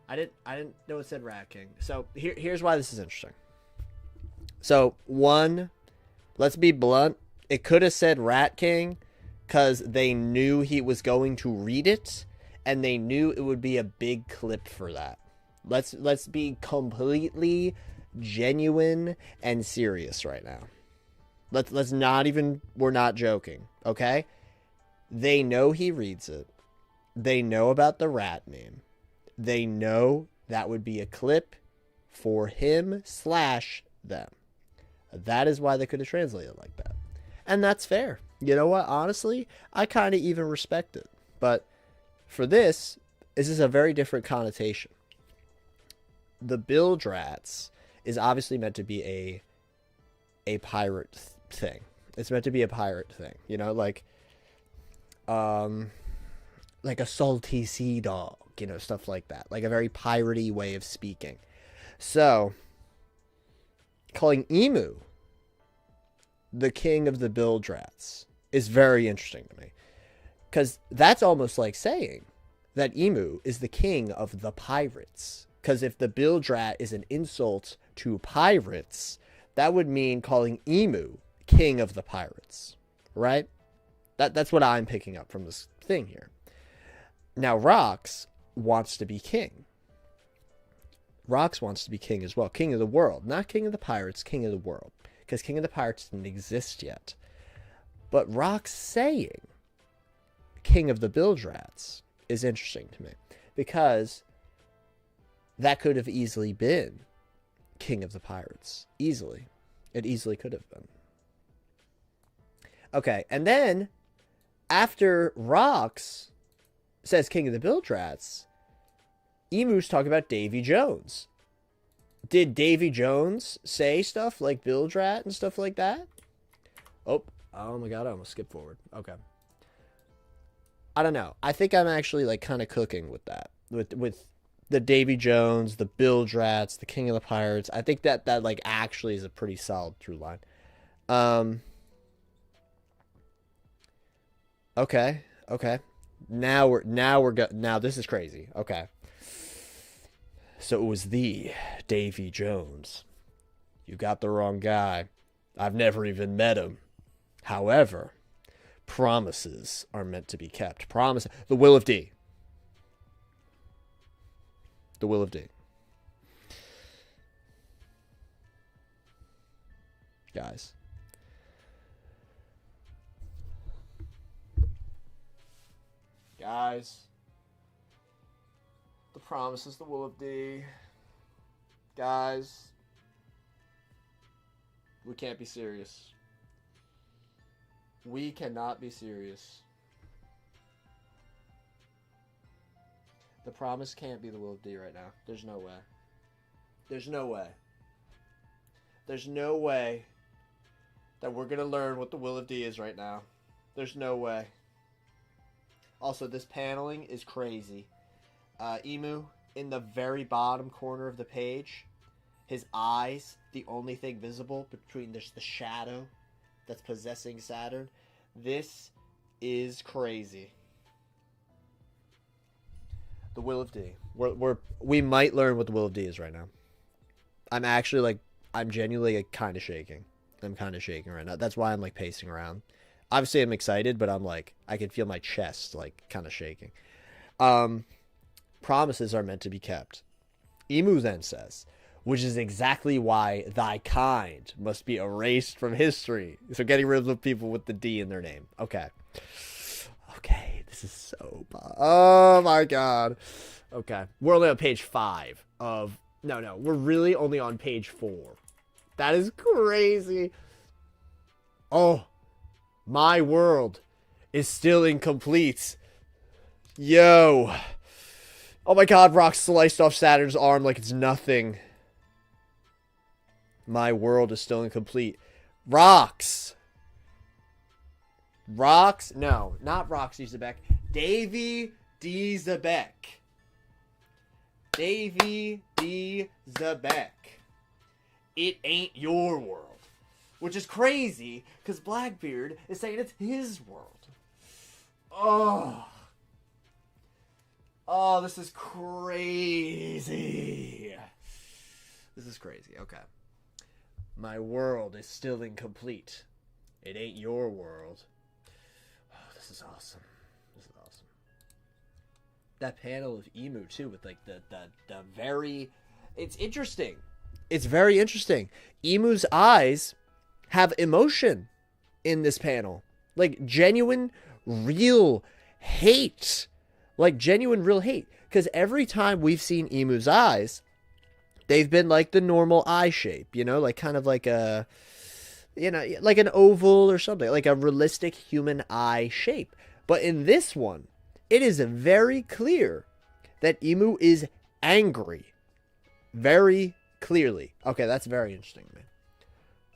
I didn't know it said Rat King. So here's why this is interesting. So one, let's be blunt. It could have said Rat King because they knew he was going to read it, and they knew it would be a big clip for that. Let's be completely genuine and serious right now. Let's not even, we're not joking, okay? They know he reads it. They know about the rat name. They know that would be a clip for him/them. That is why they could have translated it like that. And that's fair. You know what? Honestly, I kind of even respect it. But for this is a very different connotation. The bilge rats is obviously meant to be a pirate thing. It's meant to be a pirate thing. You know, like a salty sea dog, you know, stuff like that. Like a very piratey way of speaking. So, calling Emu the king of the bilge rats is very interesting to me. Because that's almost like saying that Emu is the king of the pirates. Because if the bilge rat is an insult to pirates, that would mean calling Emu king of the pirates. Right? That's what I'm picking up from this thing here. Now, Rox wants to be king. Rox wants to be king as well. King of the world. Not king of the pirates, king of the world. Because king of the pirates didn't exist yet. But Rox saying king of the bilge rats is interesting to me. Because that could have easily been king of the pirates. Easily. It easily could have been. Okay, and then after Rox says king of the bilge rats, Emu's talking about Davy Jones. Did Davy Jones say stuff like bilge rat and stuff like that? Oh my god, I almost skipped forward. Okay. I don't know. I think I'm actually like kind of cooking with that. With the Davy Jones, the bilge rats, the king of the pirates. I think that like actually is a pretty solid through line. Okay. Now this is crazy. Okay. So it was the Davy Jones. You got the wrong guy. I've never even met him. However, promises are meant to be kept. Promise. The will of D. The will of D. Guys. The promise is the will of D. Guys. We can't be serious. We cannot be serious. The promise can't be the will of D right now. There's no way. There's no way. There's no way that we're going to learn what the will of D is right now. There's no way. Also, this paneling is crazy. Emu, in the very bottom corner of the page, his eyes, the only thing visible between the shadow that's possessing Saturn. This is crazy. The Will of D. We might learn what the Will of D is right now. I'm actually like, I'm genuinely like, kind of shaking. I'm kind of shaking right now. That's why I'm like pacing around. Obviously, I'm excited, but I'm like, I can feel my chest like kind of shaking. Promises are meant to be kept. Emu then says, which is exactly why thy kind must be erased from history. So getting rid of the people with the D in their name. Okay. Okay, this is so... Oh my god. Okay. We're only on page 5 of... No, we're really only on page 4. That is crazy. Oh. My world is still incomplete. Yo. Oh my god, Rock sliced off Saturn's arm like it's nothing. My world is still incomplete. Rocks. No, not Roxy Zebek. Davy D. Zebek. Davy D. Zebek. It ain't your world. Which is crazy, because Blackbeard is saying it's his world. Oh, this is crazy. This is crazy. Okay. My world is still incomplete. It ain't your world. Oh, this is awesome. This is awesome. That panel of Emu, too, with, like, the very... It's interesting. It's very interesting. Emu's eyes have emotion in this panel. Like, genuine, real hate. Like, genuine, real hate. Because every time we've seen Emu's eyes, they've been like the normal eye shape, you know? Like, kind of like a, you know, like an oval or something. Like a realistic human eye shape. But in this one, it is very clear that Emu is angry. Very clearly. Okay, that's very interesting, man.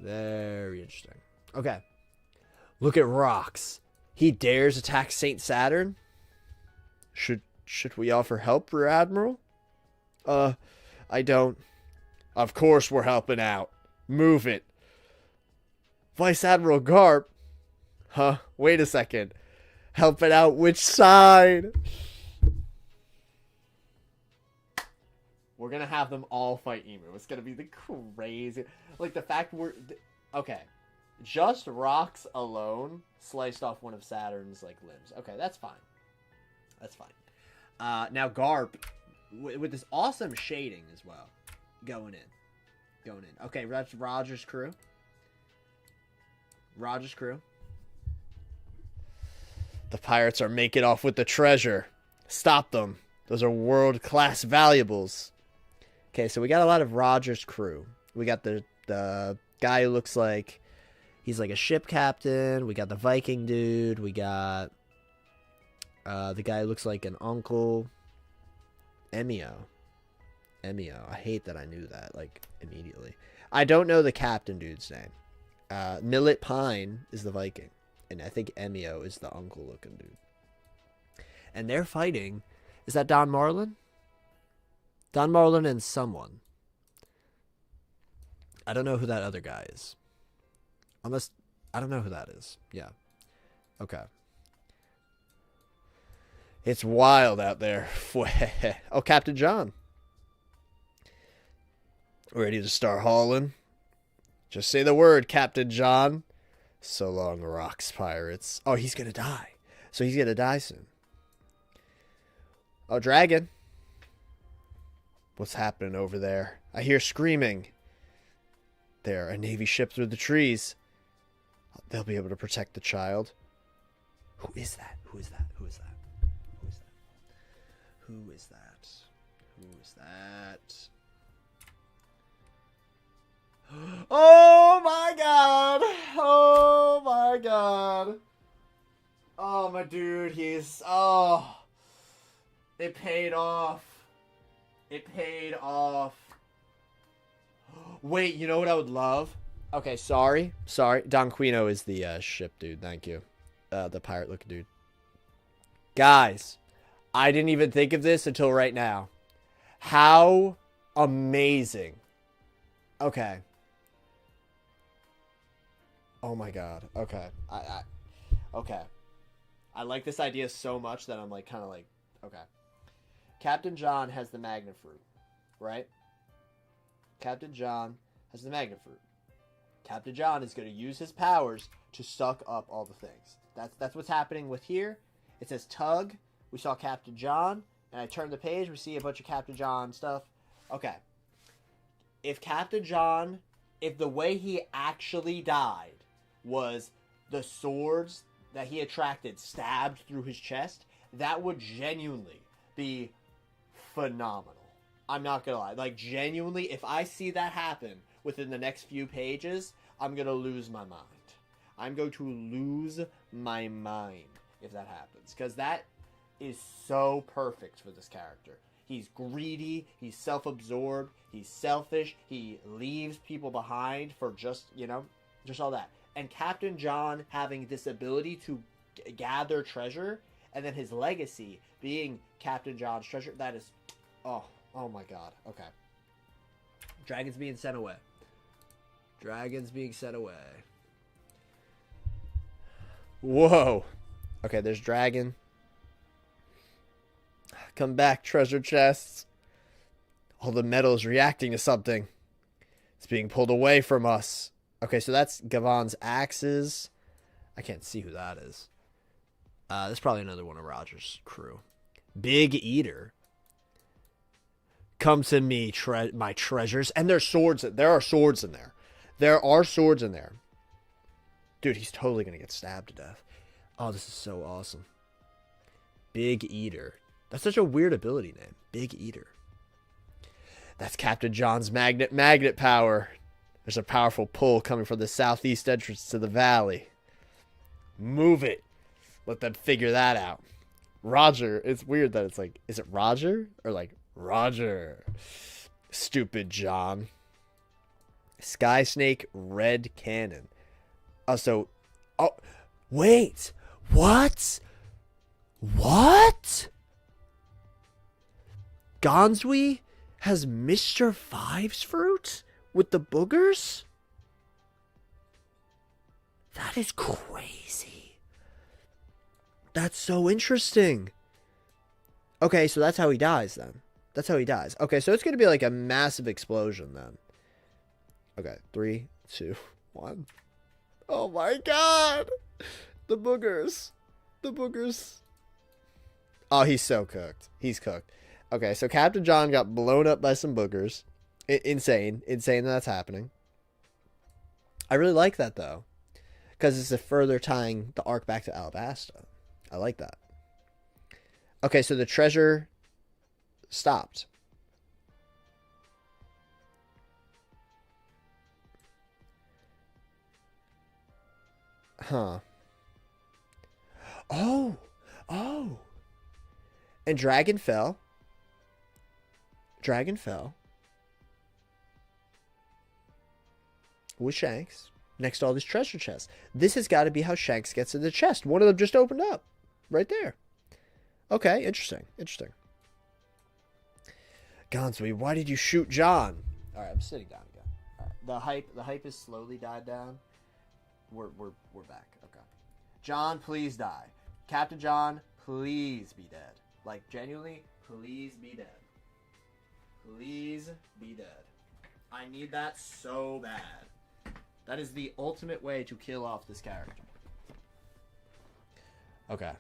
Very interesting. Okay. Look at Rocks. He dares attack Saint Saturn? Should we offer help, Rear Admiral? I don't. Of course we're helping out. Move it. Vice Admiral Garp? Huh? Wait a second. Helping out which side? We're gonna have them all fight Emu. It's gonna be the crazy... Like, the fact we're... Okay. Just Rocks alone sliced off one of Saturn's, like, limbs. Okay, that's fine. That's fine. Now Garp, with this awesome shading as well. Going in. Okay, that's Roger's crew. The pirates are making off with the treasure. Stop them. Those are world-class valuables. Okay, so we got a lot of Roger's crew. We got the guy who looks like he's like a ship captain. We got the Viking dude. We got the guy who looks like an uncle. Emio. I hate that I knew that, like, immediately. I don't know the captain dude's name. Millet Pine is the Viking. And I think Emio is the uncle-looking dude. And they're fighting... Is that Don Marlin? Don Marlin and someone. I don't know who that other guy is. Unless... I don't know who that is. Yeah. Okay. It's wild out there. Oh, Captain John. Ready to start hauling? Just say the word, Captain John. So long, Rocks pirates. Oh, he's gonna die. So he's gonna die soon. Oh, Dragon. What's happening over there? I hear screaming. There, a Navy ship through the trees. They'll be able to protect the child. Who is that? Who is that? Who is that? Who is that? Who is that? Who is that? Oh my god! Oh my god! Oh my dude, he's... Oh! It paid off. It paid off. Wait, you know what I would love? Okay, sorry. Don Quino is the ship dude, thank you. The pirate looking dude. Guys, I didn't even think of this until right now. How amazing. Okay. Oh my god. Okay. Okay. I like this idea so much that I'm like kind of like, okay. Captain John has the magnet fruit, right? Captain John has the magnet fruit. Captain John is going to use his powers to suck up all the things. That's what's happening with here. It says tug. We saw Captain John, and I turned the page. We see a bunch of Captain John stuff. Okay. If Captain John, if the way he actually died was the swords that he attracted stabbed through his chest, that would genuinely be phenomenal. I'm not gonna lie. Like, genuinely, if I see that happen within the next few pages, I'm gonna lose my mind. I'm going to lose my mind if that happens. Because that is so perfect for this character. He's greedy, he's self-absorbed, he's selfish, he leaves people behind for just, you know, just all that. And Captain John having this ability to gather treasure, and then his legacy being Captain John's treasure, that is, oh my god. Okay. Dragons being sent away. Dragons being sent away. Whoa. Okay, there's dragon. Come back, treasure chests. All the metal is reacting to something. It's being pulled away from us. Okay, so that's Gavan's axes. I can't see who that is. That's probably another one of Roger's crew. Big Eater. Come to me, my treasures. And there's swords. There are swords in there. There are swords in there. Dude, he's totally going to get stabbed to death. Oh, this is so awesome. Big Eater. That's such a weird ability name. Big Eater. That's Captain John's magnet power. There's a powerful pull coming from the southeast entrance to the valley. Move it. Let them figure that out. Roger. It's weird that it's like, is it Roger? Or like, Roger. Stupid John. Sky Snake Red Cannon. Oh, wait. What? What? Gonzui has Mr. Five's fruit with the boogers? That is crazy. That's so interesting. Okay, so that's how he dies then. That's how he dies. Okay, so it's going to be like a massive explosion then. Okay, 3, 2, 1. Oh my god! The boogers. The boogers. Oh, he's so cooked. He's cooked. Okay, so Captain John got blown up by some boogers. Insane. Insane that's happening. I really like that, though. Because it's a further tying the arc back to Alabasta. I like that. Okay, so the treasure stopped. Huh. Oh. And Dragon fell. Dragon fell. With Shanks. Next to all these treasure chests. This has got to be how Shanks gets in the chest. One of them just opened up. Right there. Okay, interesting. Interesting. Gonzui, why did you shoot John? Alright, I'm sitting down again. All right. The hype has slowly died down. We're back. Okay. John, please die. Captain John, please be dead. Like, genuinely, please be dead. Please be dead. I need that so bad. That is the ultimate way to kill off this character. Okay.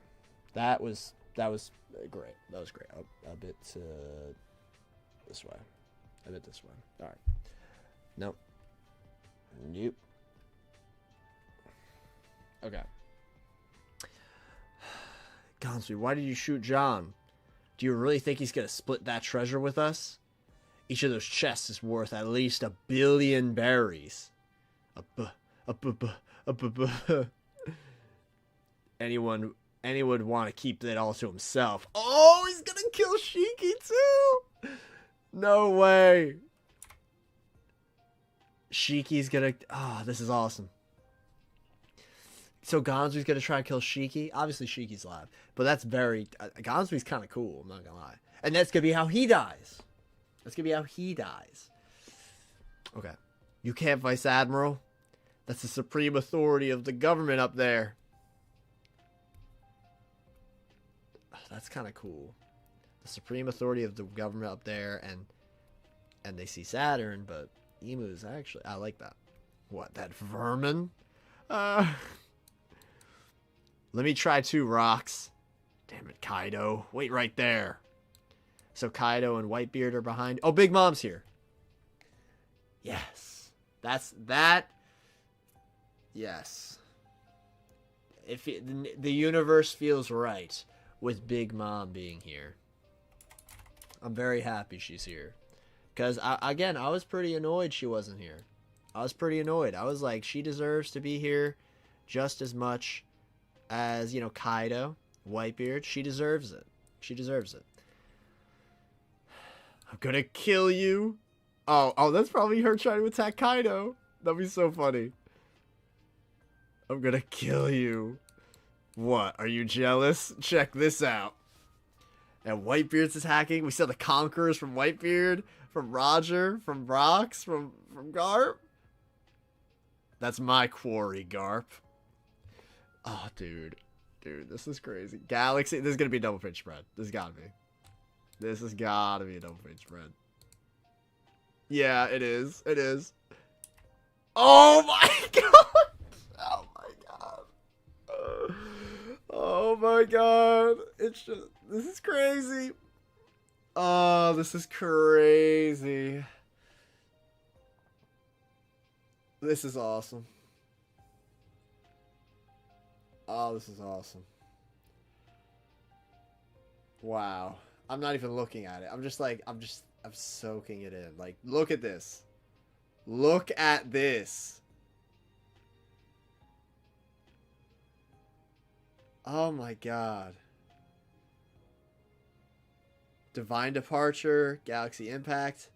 That was great. That was great. A bit this way. A bit this way. Alright. Nope. Nope. Okay. Gonzui, why did you shoot John? Do you really think he's going to split that treasure with us? Each of those chests is worth at least 1 billion berries. Anyone would want to keep that all to himself. Oh, he's going to kill Shiki too. No way. Shiki's going to... Oh, this is awesome. So Gonzui's going to try and kill Shiki. Obviously, Shiki's alive. But that's very... Gonzui's kind of cool, I'm not going to lie. And that's going to be how he dies. That's going to be how he dies. Okay. You can't, Vice Admiral. That's the supreme authority of the government up there. That's kind of cool. the supreme authority of the government up there, and they see Saturn, but Emu's actually, I like that. What, that vermin? Let me try 2 rocks. Damn it, Kaido. Wait right there. So Kaido and Whitebeard are behind. Oh, Big Mom's here. Yes. That's that. Yes. If the universe feels right with Big Mom being here. I'm very happy she's here. Because, again, I was pretty annoyed she wasn't here. I was pretty annoyed. I was like, she deserves to be here just as much as, you know, Kaido, Whitebeard. She deserves it. She deserves it. I'm gonna kill you. Oh, that's probably her trying to attack Kaido. That'd be so funny. I'm gonna kill you. What? Are you jealous? Check this out. And Whitebeard's attacking. We saw the Conquerors from Whitebeard, from Roger, from Brox, from Garp. That's my quarry, Garp. Oh, dude. Dude, this is crazy. Galaxy. This is gonna be a double page spread. This has gotta be. This has gotta be a double page spread. Yeah, it is. It is. Oh my god! Oh my god. Oh my god. It's just, this is crazy. Oh, this is crazy. This is awesome. Oh, this is awesome. Wow. I'm not even looking at it. I'm just like, I'm soaking it in. Like, look at this. Look at this. Oh my god. Divine Departure, Galaxy Impact.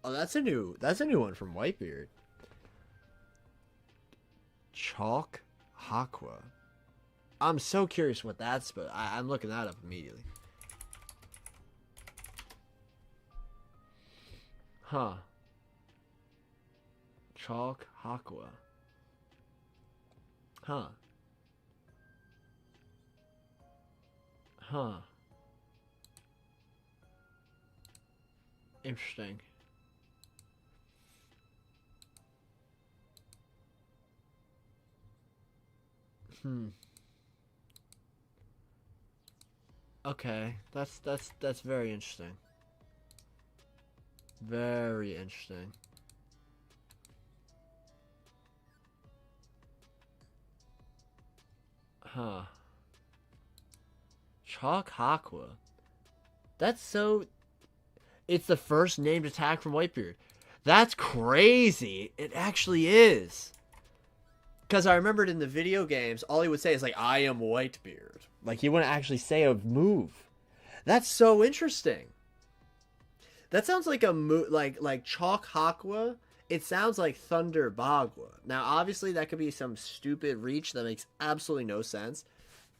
Oh, that's a new one from Whitebeard. Chalk Aqua. I'm so curious what that's, but I'm looking that up immediately. Huh. Chalk Aqua. Huh. Huh. Interesting. Okay, that's very interesting. Very interesting. Huh. Chalk Aqua. That's so... It's the first named attack from Whitebeard. That's crazy. It actually is. Because I remembered in the video games, all he would say is like, I am Whitebeard. Like, he wouldn't actually say a move. That's so interesting. That sounds like a move, like Chalk Aqua. It sounds like Thunder Bagua. Now, obviously, that could be some stupid reach that makes absolutely no sense.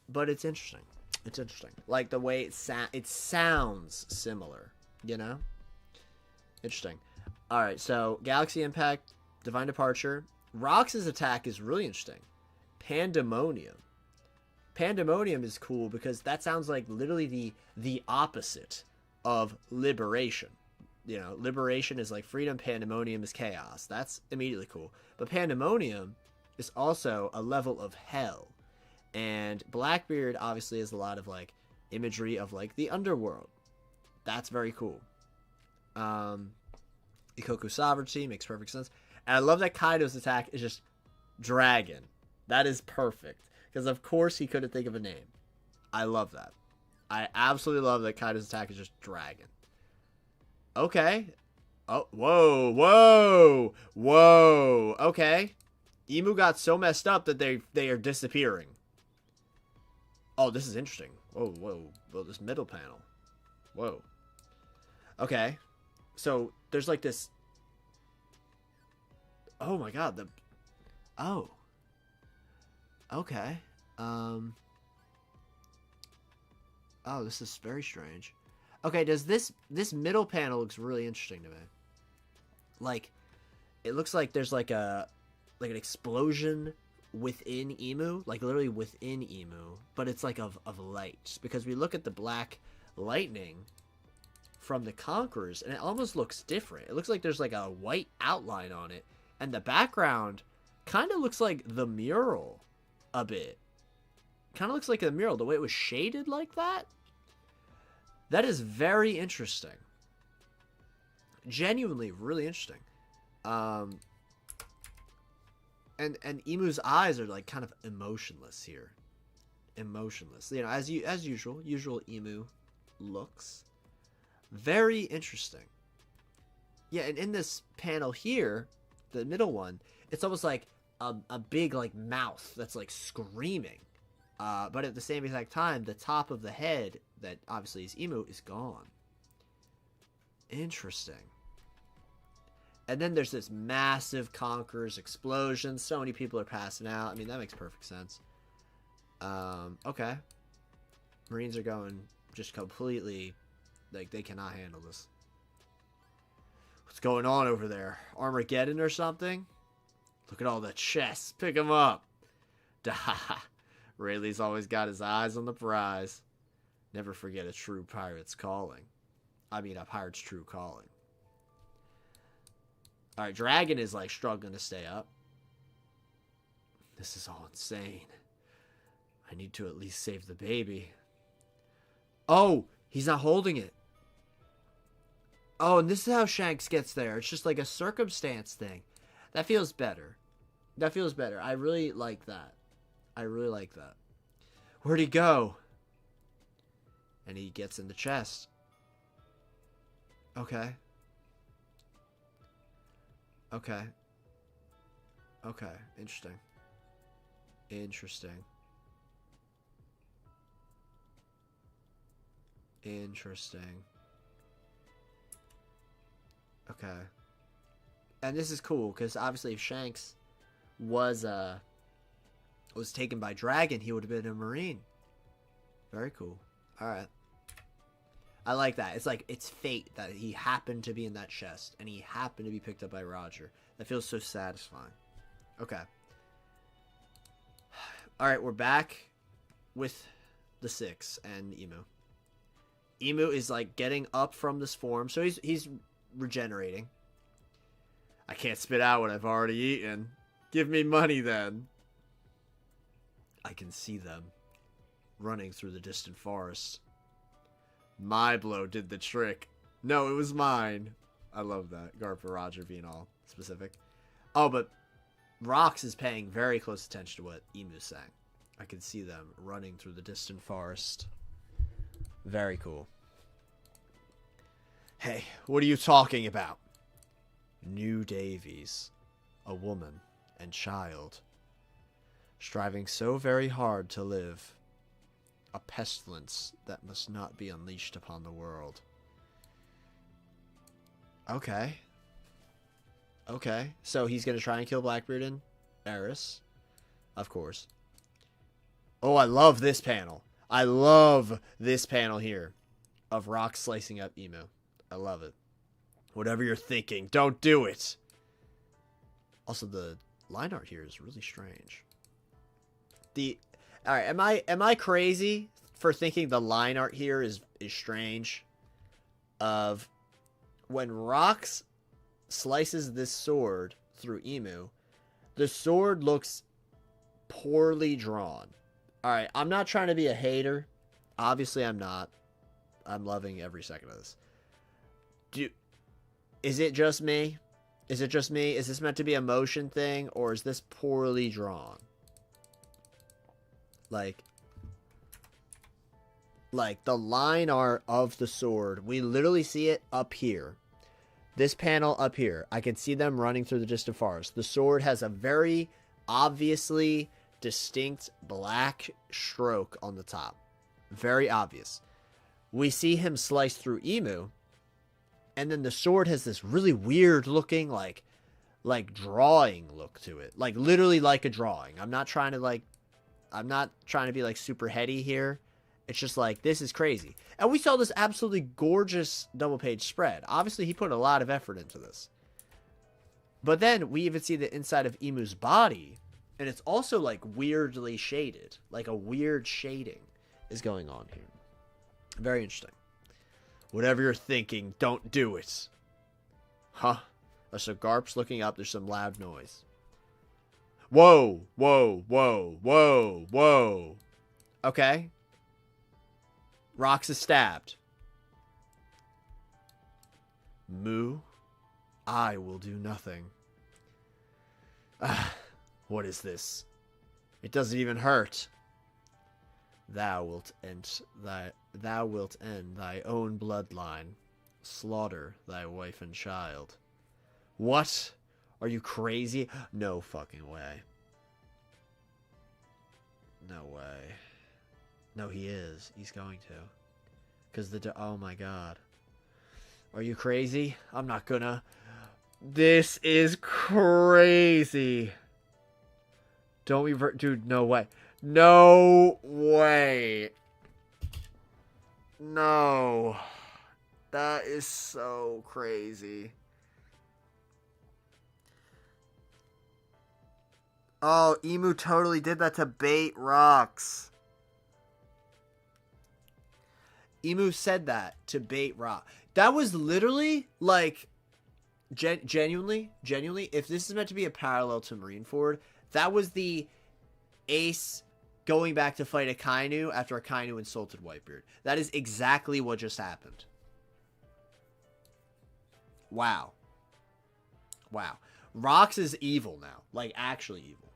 But it's interesting. It's interesting. Like, the way it sounds similar. You know? Interesting. Alright, so Galaxy Impact, Divine Departure. Rox's attack is really interesting. Pandemonium. Pandemonium is cool because that sounds like literally the opposite of liberation. You know, liberation is like freedom, pandemonium is chaos. That's immediately cool. But pandemonium is also a level of hell. And Blackbeard obviously has a lot of like imagery of like the underworld. That's very cool. Ikoku sovereignty makes perfect sense. And I love that Kaido's attack is just dragon. That is perfect. Because of course he couldn't think of a name. I love that. I absolutely love that Kaido's attack is just dragon. Okay. Oh, whoa, whoa, whoa. Okay. Emu got so messed up that they are disappearing. Oh, this is interesting. Whoa, whoa. Well, this middle panel. Whoa. Okay. So, there's like this... Oh my god, Oh. Okay. Oh, this is very strange. Okay, does this middle panel looks really interesting to me. Like, it looks like there's like an explosion within Emu, like literally within Emu, but it's like of light. Because we look at the black lightning from the Conquerors, and it almost looks different. It looks like there's like a white outline on it, and the background kind of looks like the mural a bit. Kind of looks like the mural, the way it was shaded like that. That is very interesting. Genuinely really interesting. And Emu's eyes are like kind of emotionless here. Emotionless. You know, as usual Emu looks. Very interesting. Yeah, and in this panel here, the middle one, it's almost like a big like mouth that's like screaming. But at the same exact time, the top of the head that obviously is Emu is gone. Interesting. And then there's this massive Conquerors explosion. So many people are passing out. I mean, that makes perfect sense. Okay. Marines are going just completely, like, they cannot handle this. What's going on over there? Armageddon or something? Look at all the chests. Pick them up. Rayleigh's always got his eyes on the prize. Never forget a true pirate's calling. I mean, a pirate's true calling. Alright, Dragon is, like, struggling to stay up. This is all insane. I need to at least save the baby. Oh, he's not holding it. Oh, and this is how Shanks gets there. It's just like a circumstance thing. That feels better. That feels better. I really like that. I really like that. Where'd he go? And he gets in the chest. Okay. Okay. Okay. Interesting. Interesting. Interesting. Okay. And this is cool, because obviously if Shanks was taken by Dragon, he would have been a Marine. Very cool. Alright. I like that. It's like, it's fate that he happened to be in that chest, and he happened to be picked up by Roger. That feels so satisfying. Okay. Alright, we're back with the 6 and Emu. Emu is like getting up from this form, so he's regenerating. I can't spit out what I've already eaten. Give me money then. I can see them running through the distant forest. My blow did the trick. No, it was mine. I love that. Garp for Roger being all specific. Oh, but Rox is paying very close attention to what Emu's saying. I can see them running through the distant forest. Very cool. Hey, what are you talking about? New Davies, a woman and child, striving so very hard to live, a pestilence that must not be unleashed upon the world. Okay. Okay, so he's gonna try and kill Blackbeard and Eris, of course. Oh, I love this panel. I love this panel here of Rock slicing up Emu. I love it. Whatever you're thinking, don't do it. Also, the line art here is really strange. All right, am I crazy for thinking the line art here is strange? Of when Rox slices this sword through Emu, the sword looks poorly drawn. All right, I'm not trying to be a hater. Obviously, I'm not. I'm loving every second of this. Is it just me? Is it just me? Is this meant to be a motion thing, or is this poorly drawn? Like the line art of the sword, we literally see it up here. This panel up here, I can see them running through the distant forest. The sword has a very obviously distinct black stroke on the top. Very obvious. We see him slice through Emu, and then the sword has this really weird looking like drawing look to it. Like literally like a drawing. I'm not trying to be like super heady here. It's just like, this is crazy. And we saw this absolutely gorgeous double page spread. Obviously he put a lot of effort into this. But then we even see the inside of Emu's body, and it's also like weirdly shaded. Like a weird shading is going on here. Very interesting. Whatever you're thinking, don't do it. Huh? So Garp's looking up. There's some loud noise. Whoa, whoa, whoa, whoa, whoa. Okay. Rox is stabbed. Moo, I will do nothing. Ah, what is this? It doesn't even hurt. Thou wilt end thy own bloodline. Slaughter thy wife and child. What? Are you crazy? No fucking way. No way. No, he is. He's going to. Because oh my god. Are you crazy? I'm not gonna. This is crazy. Don't revert. Dude, no way. No way. No. That is so crazy. Oh, Emu totally did that to bait Rox. Emu said that to bait Rox. That was literally, like, genuinely, if this is meant to be a parallel to Marineford, that was the Ace going back to fight Akainu after Akainu insulted Whitebeard. That is exactly what just happened. Wow. Wow. Rox is evil now. Like, actually evil.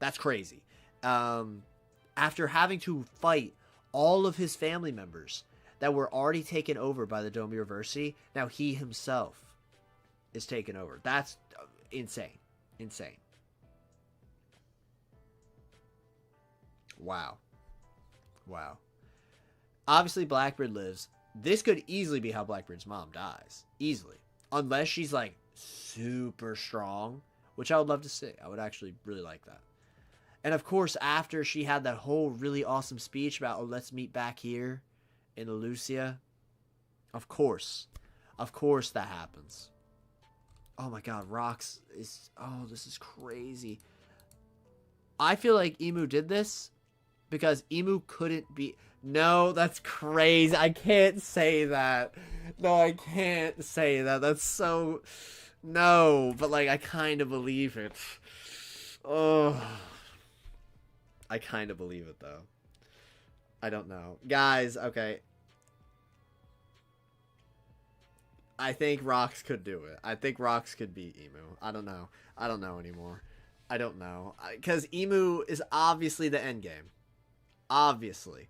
That's crazy. After having to fight all of his family members that were already taken over by the Domi Reversi, now he himself is taken over. That's insane. Insane. Wow. Wow. Obviously, Blackbeard lives. This could easily be how Blackbeard's mom dies. Easily. Unless she's, like, super strong, which I would love to see. I would actually really like that. And, of course, after she had that whole really awesome speech about, oh, let's meet back here in Lucia. Of course. Of course that happens. Oh, my God. Rox is... Oh, this is crazy. I feel like Emu did this because Emu couldn't be... No, that's crazy. I can't say that. No, I can't say that. That's so... No, but, like, I kind of believe it. Oh... I kind of believe it, though. I don't know. Guys, okay. I think Rox could do it. I think Rox could beat Emu. I don't know. I don't know anymore. I don't know. Because Emu is obviously the endgame. Obviously.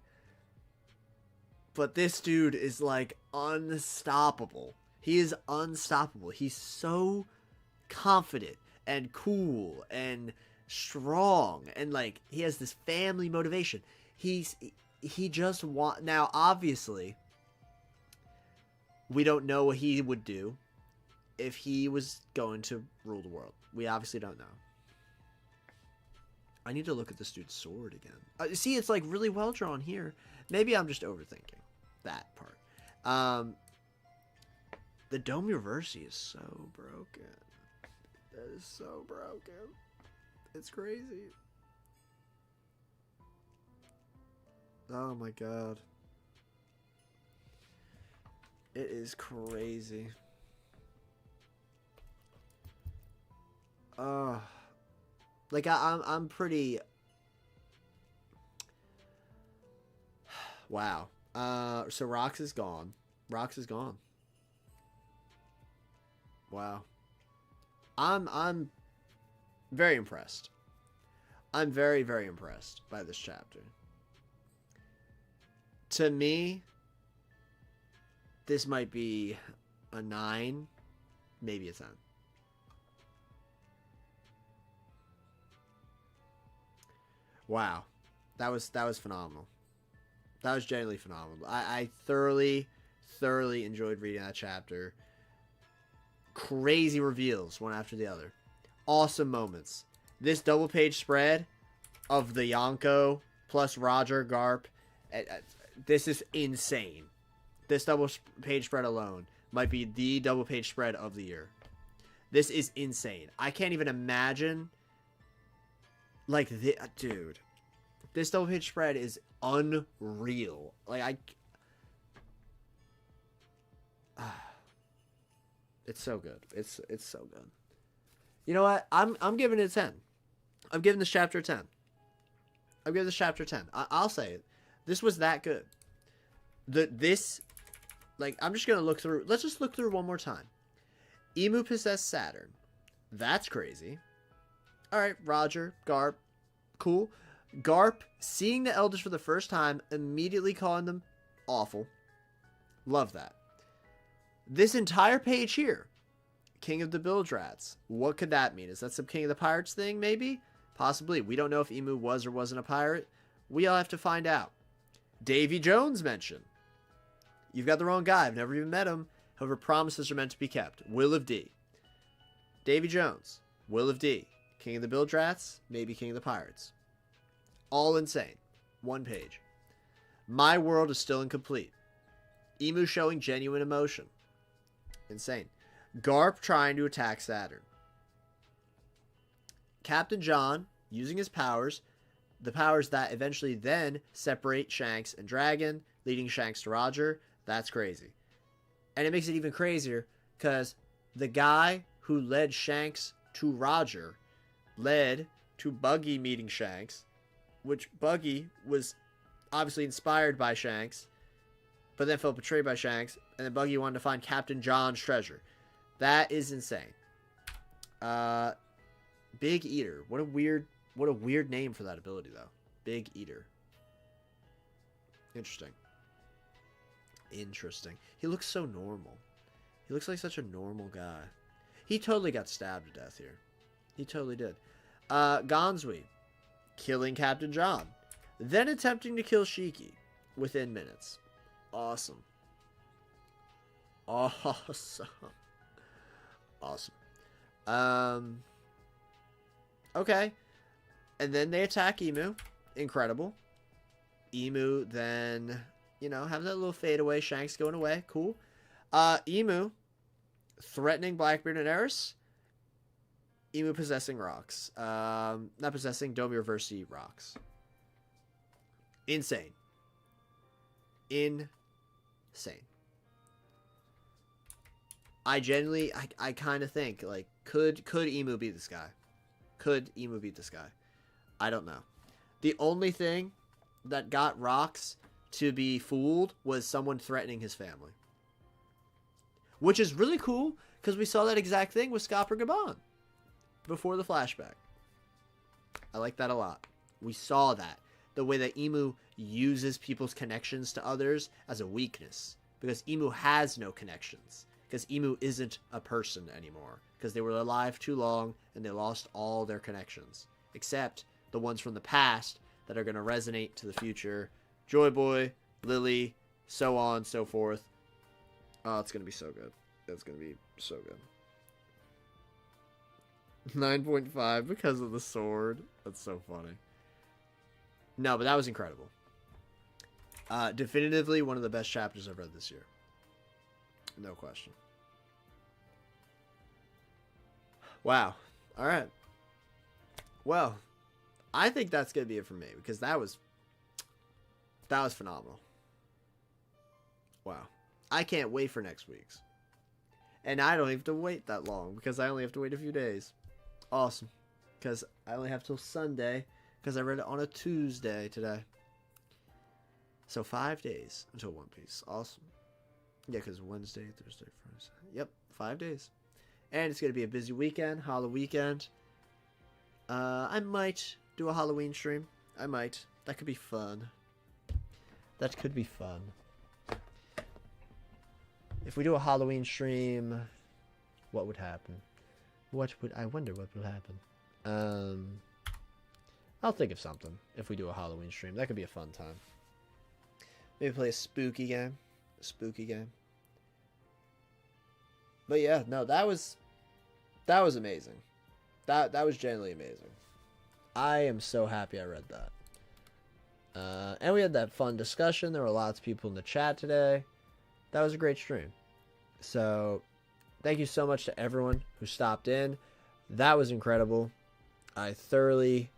But this dude is, like, unstoppable. He is unstoppable. He's so confident and cool and... strong, and like he has this family motivation. He just want... Now obviously we don't know what he would do if he was going to rule the world. We obviously don't know. I need to look at this dude's sword again. See, it's like really well drawn here. Maybe I'm just overthinking that part. The Domi Reversi is so broken. That is so broken. It's crazy. Oh my god. It is crazy. Like I'm pretty... Wow. So Rox is gone. Rox is gone. Wow. I'm very impressed. I'm very, very impressed by this chapter. To me, this might be a 9, maybe a 10. Wow. That was phenomenal. That was genuinely phenomenal. I thoroughly enjoyed reading that chapter. Crazy reveals, one after the other. Awesome moments. This double page spread of the Yonko plus Roger Garp, this is insane. This double page spread alone might be the double page spread of the year. This is insane. I can't even imagine, like, dude, this double page spread is unreal. Like, It's so good. It's so good. You know what? I'm giving it a 10. I'm giving this chapter a 10. I'm giving this chapter a 10. I'll say it. This was that good. I'm just gonna look through. Let's just look through one more time. Emu possessed Saturn. That's crazy. All right, Roger, Garp, cool. Garp seeing the elders for the first time, immediately calling them awful. Love that. This entire page here, King of the Bilge Rats. What could that mean? Is that some King of the Pirates thing, maybe? Possibly. We don't know if Emu was or wasn't a pirate. We all have to find out. Davy Jones mentioned. You've got the wrong guy. I've never even met him. However, promises are meant to be kept. Will of D. Davy Jones. Will of D. King of the Bilge Rats. Maybe King of the Pirates. All insane. One page. My world is still incomplete. Emu showing genuine emotion. Insane. Garp trying to attack Saturn. Captain John using his powers, the powers that eventually then separate Shanks and Dragon, leading Shanks to Roger. That's crazy. And it makes it even crazier because the guy who led Shanks to Roger led to Buggy meeting Shanks, which Buggy was obviously inspired by Shanks, but then felt betrayed by Shanks, and then Buggy wanted to find Captain John's treasure. That is insane. Big Eater. What a weird name for that ability, though. Big Eater. Interesting. He looks so normal. He looks like such a normal guy. He totally got stabbed to death here. He totally did. Gonzui killing Captain John, then attempting to kill Shiki within minutes. Awesome. Okay. And then they attack Emu. Incredible. Emu then, have that little fade away. Shanks going away. Cool. Emu threatening Blackbeard and Eris. Emu possessing rocks. Not possessing, Domi Reversi rocks. Insane. I genuinely, I kind of think, like, could Emu beat this guy? Could Emu beat this guy? I don't know. The only thing that got rocks to be fooled was someone threatening his family. Which is really cool, because we saw that exact thing with Scopper Gabon before the flashback. I like that a lot. We saw that. The way that Emu uses people's connections to others as a weakness. Because Emu has no connections. Because Emu isn't a person anymore. Because they were alive too long and they lost all their connections. Except the ones from the past that are going to resonate to the future. Joy Boy, Lily, so on, so forth. Oh, it's going to be so good. It's going to be so good. 9.5 because of the sword. That's so funny. No, but that was incredible. Definitively one of the best chapters I've read this year. No question. Wow. All right. Well, I think that's going to be it for me because that was phenomenal. Wow. I can't wait for next week's. And I don't have to wait that long because I only have to wait a few days. Awesome. Because I only have till Sunday because I read it on a Tuesday today. So 5 days until One Piece. Awesome. Yeah, because Wednesday, Thursday, Friday. Yep, 5 days. And it's going to be a busy weekend, Halloween weekend. I might do a Halloween stream. I might. That could be fun. That could be fun. If we do a Halloween stream, what would happen? I wonder what will happen. I'll think of something if we do a Halloween stream. That could be a fun time. Maybe play a spooky game. But yeah, no, that was amazing. That was genuinely amazing. I am so happy I read that. And we had that fun discussion. There were lots of people in the chat today. That was a great stream. So, thank you so much to everyone who stopped in. That was incredible. I thoroughly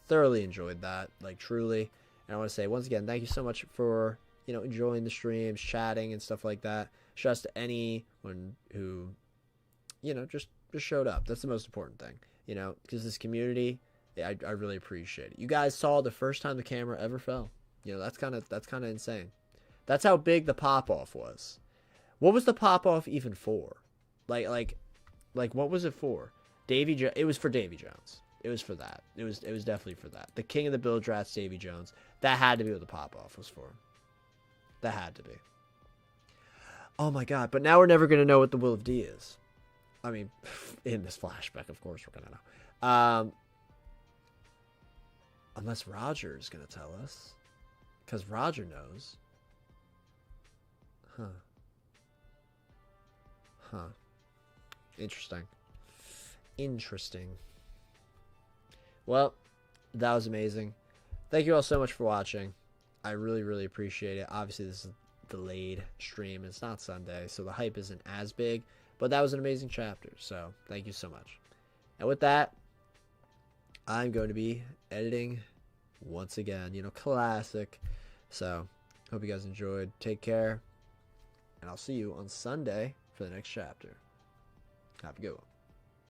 enjoyed that. Like, truly. And I want to say, once again, thank you so much for, enjoying the streams, chatting, and stuff like that. Shouts to anyone who, just showed up. That's the most important thing, because this community, I really appreciate it. You guys saw the first time the camera ever fell. That's kind of insane. That's how big the pop off was. What was the pop off even for? Like what was it for? It was for Davy Jones. It was for that. It was definitely for that. The king of the Bill Drats, Davy Jones. That had to be what the pop off was for. That had to be. Oh my god! But now we're never gonna know what the Will of D is. I mean, in this flashback, of course we're gonna know. Unless Roger is gonna tell us, because Roger knows. Huh. Interesting. Well, that was amazing. Thank you all so much for watching. I really, really appreciate it. Obviously, this is a delayed stream. It's not Sunday, so the hype isn't as big. But that was an amazing chapter, so thank you so much. And with that, I'm going to be editing once again. Classic. So, hope you guys enjoyed. Take care. And I'll see you on Sunday for the next chapter. Have a good one.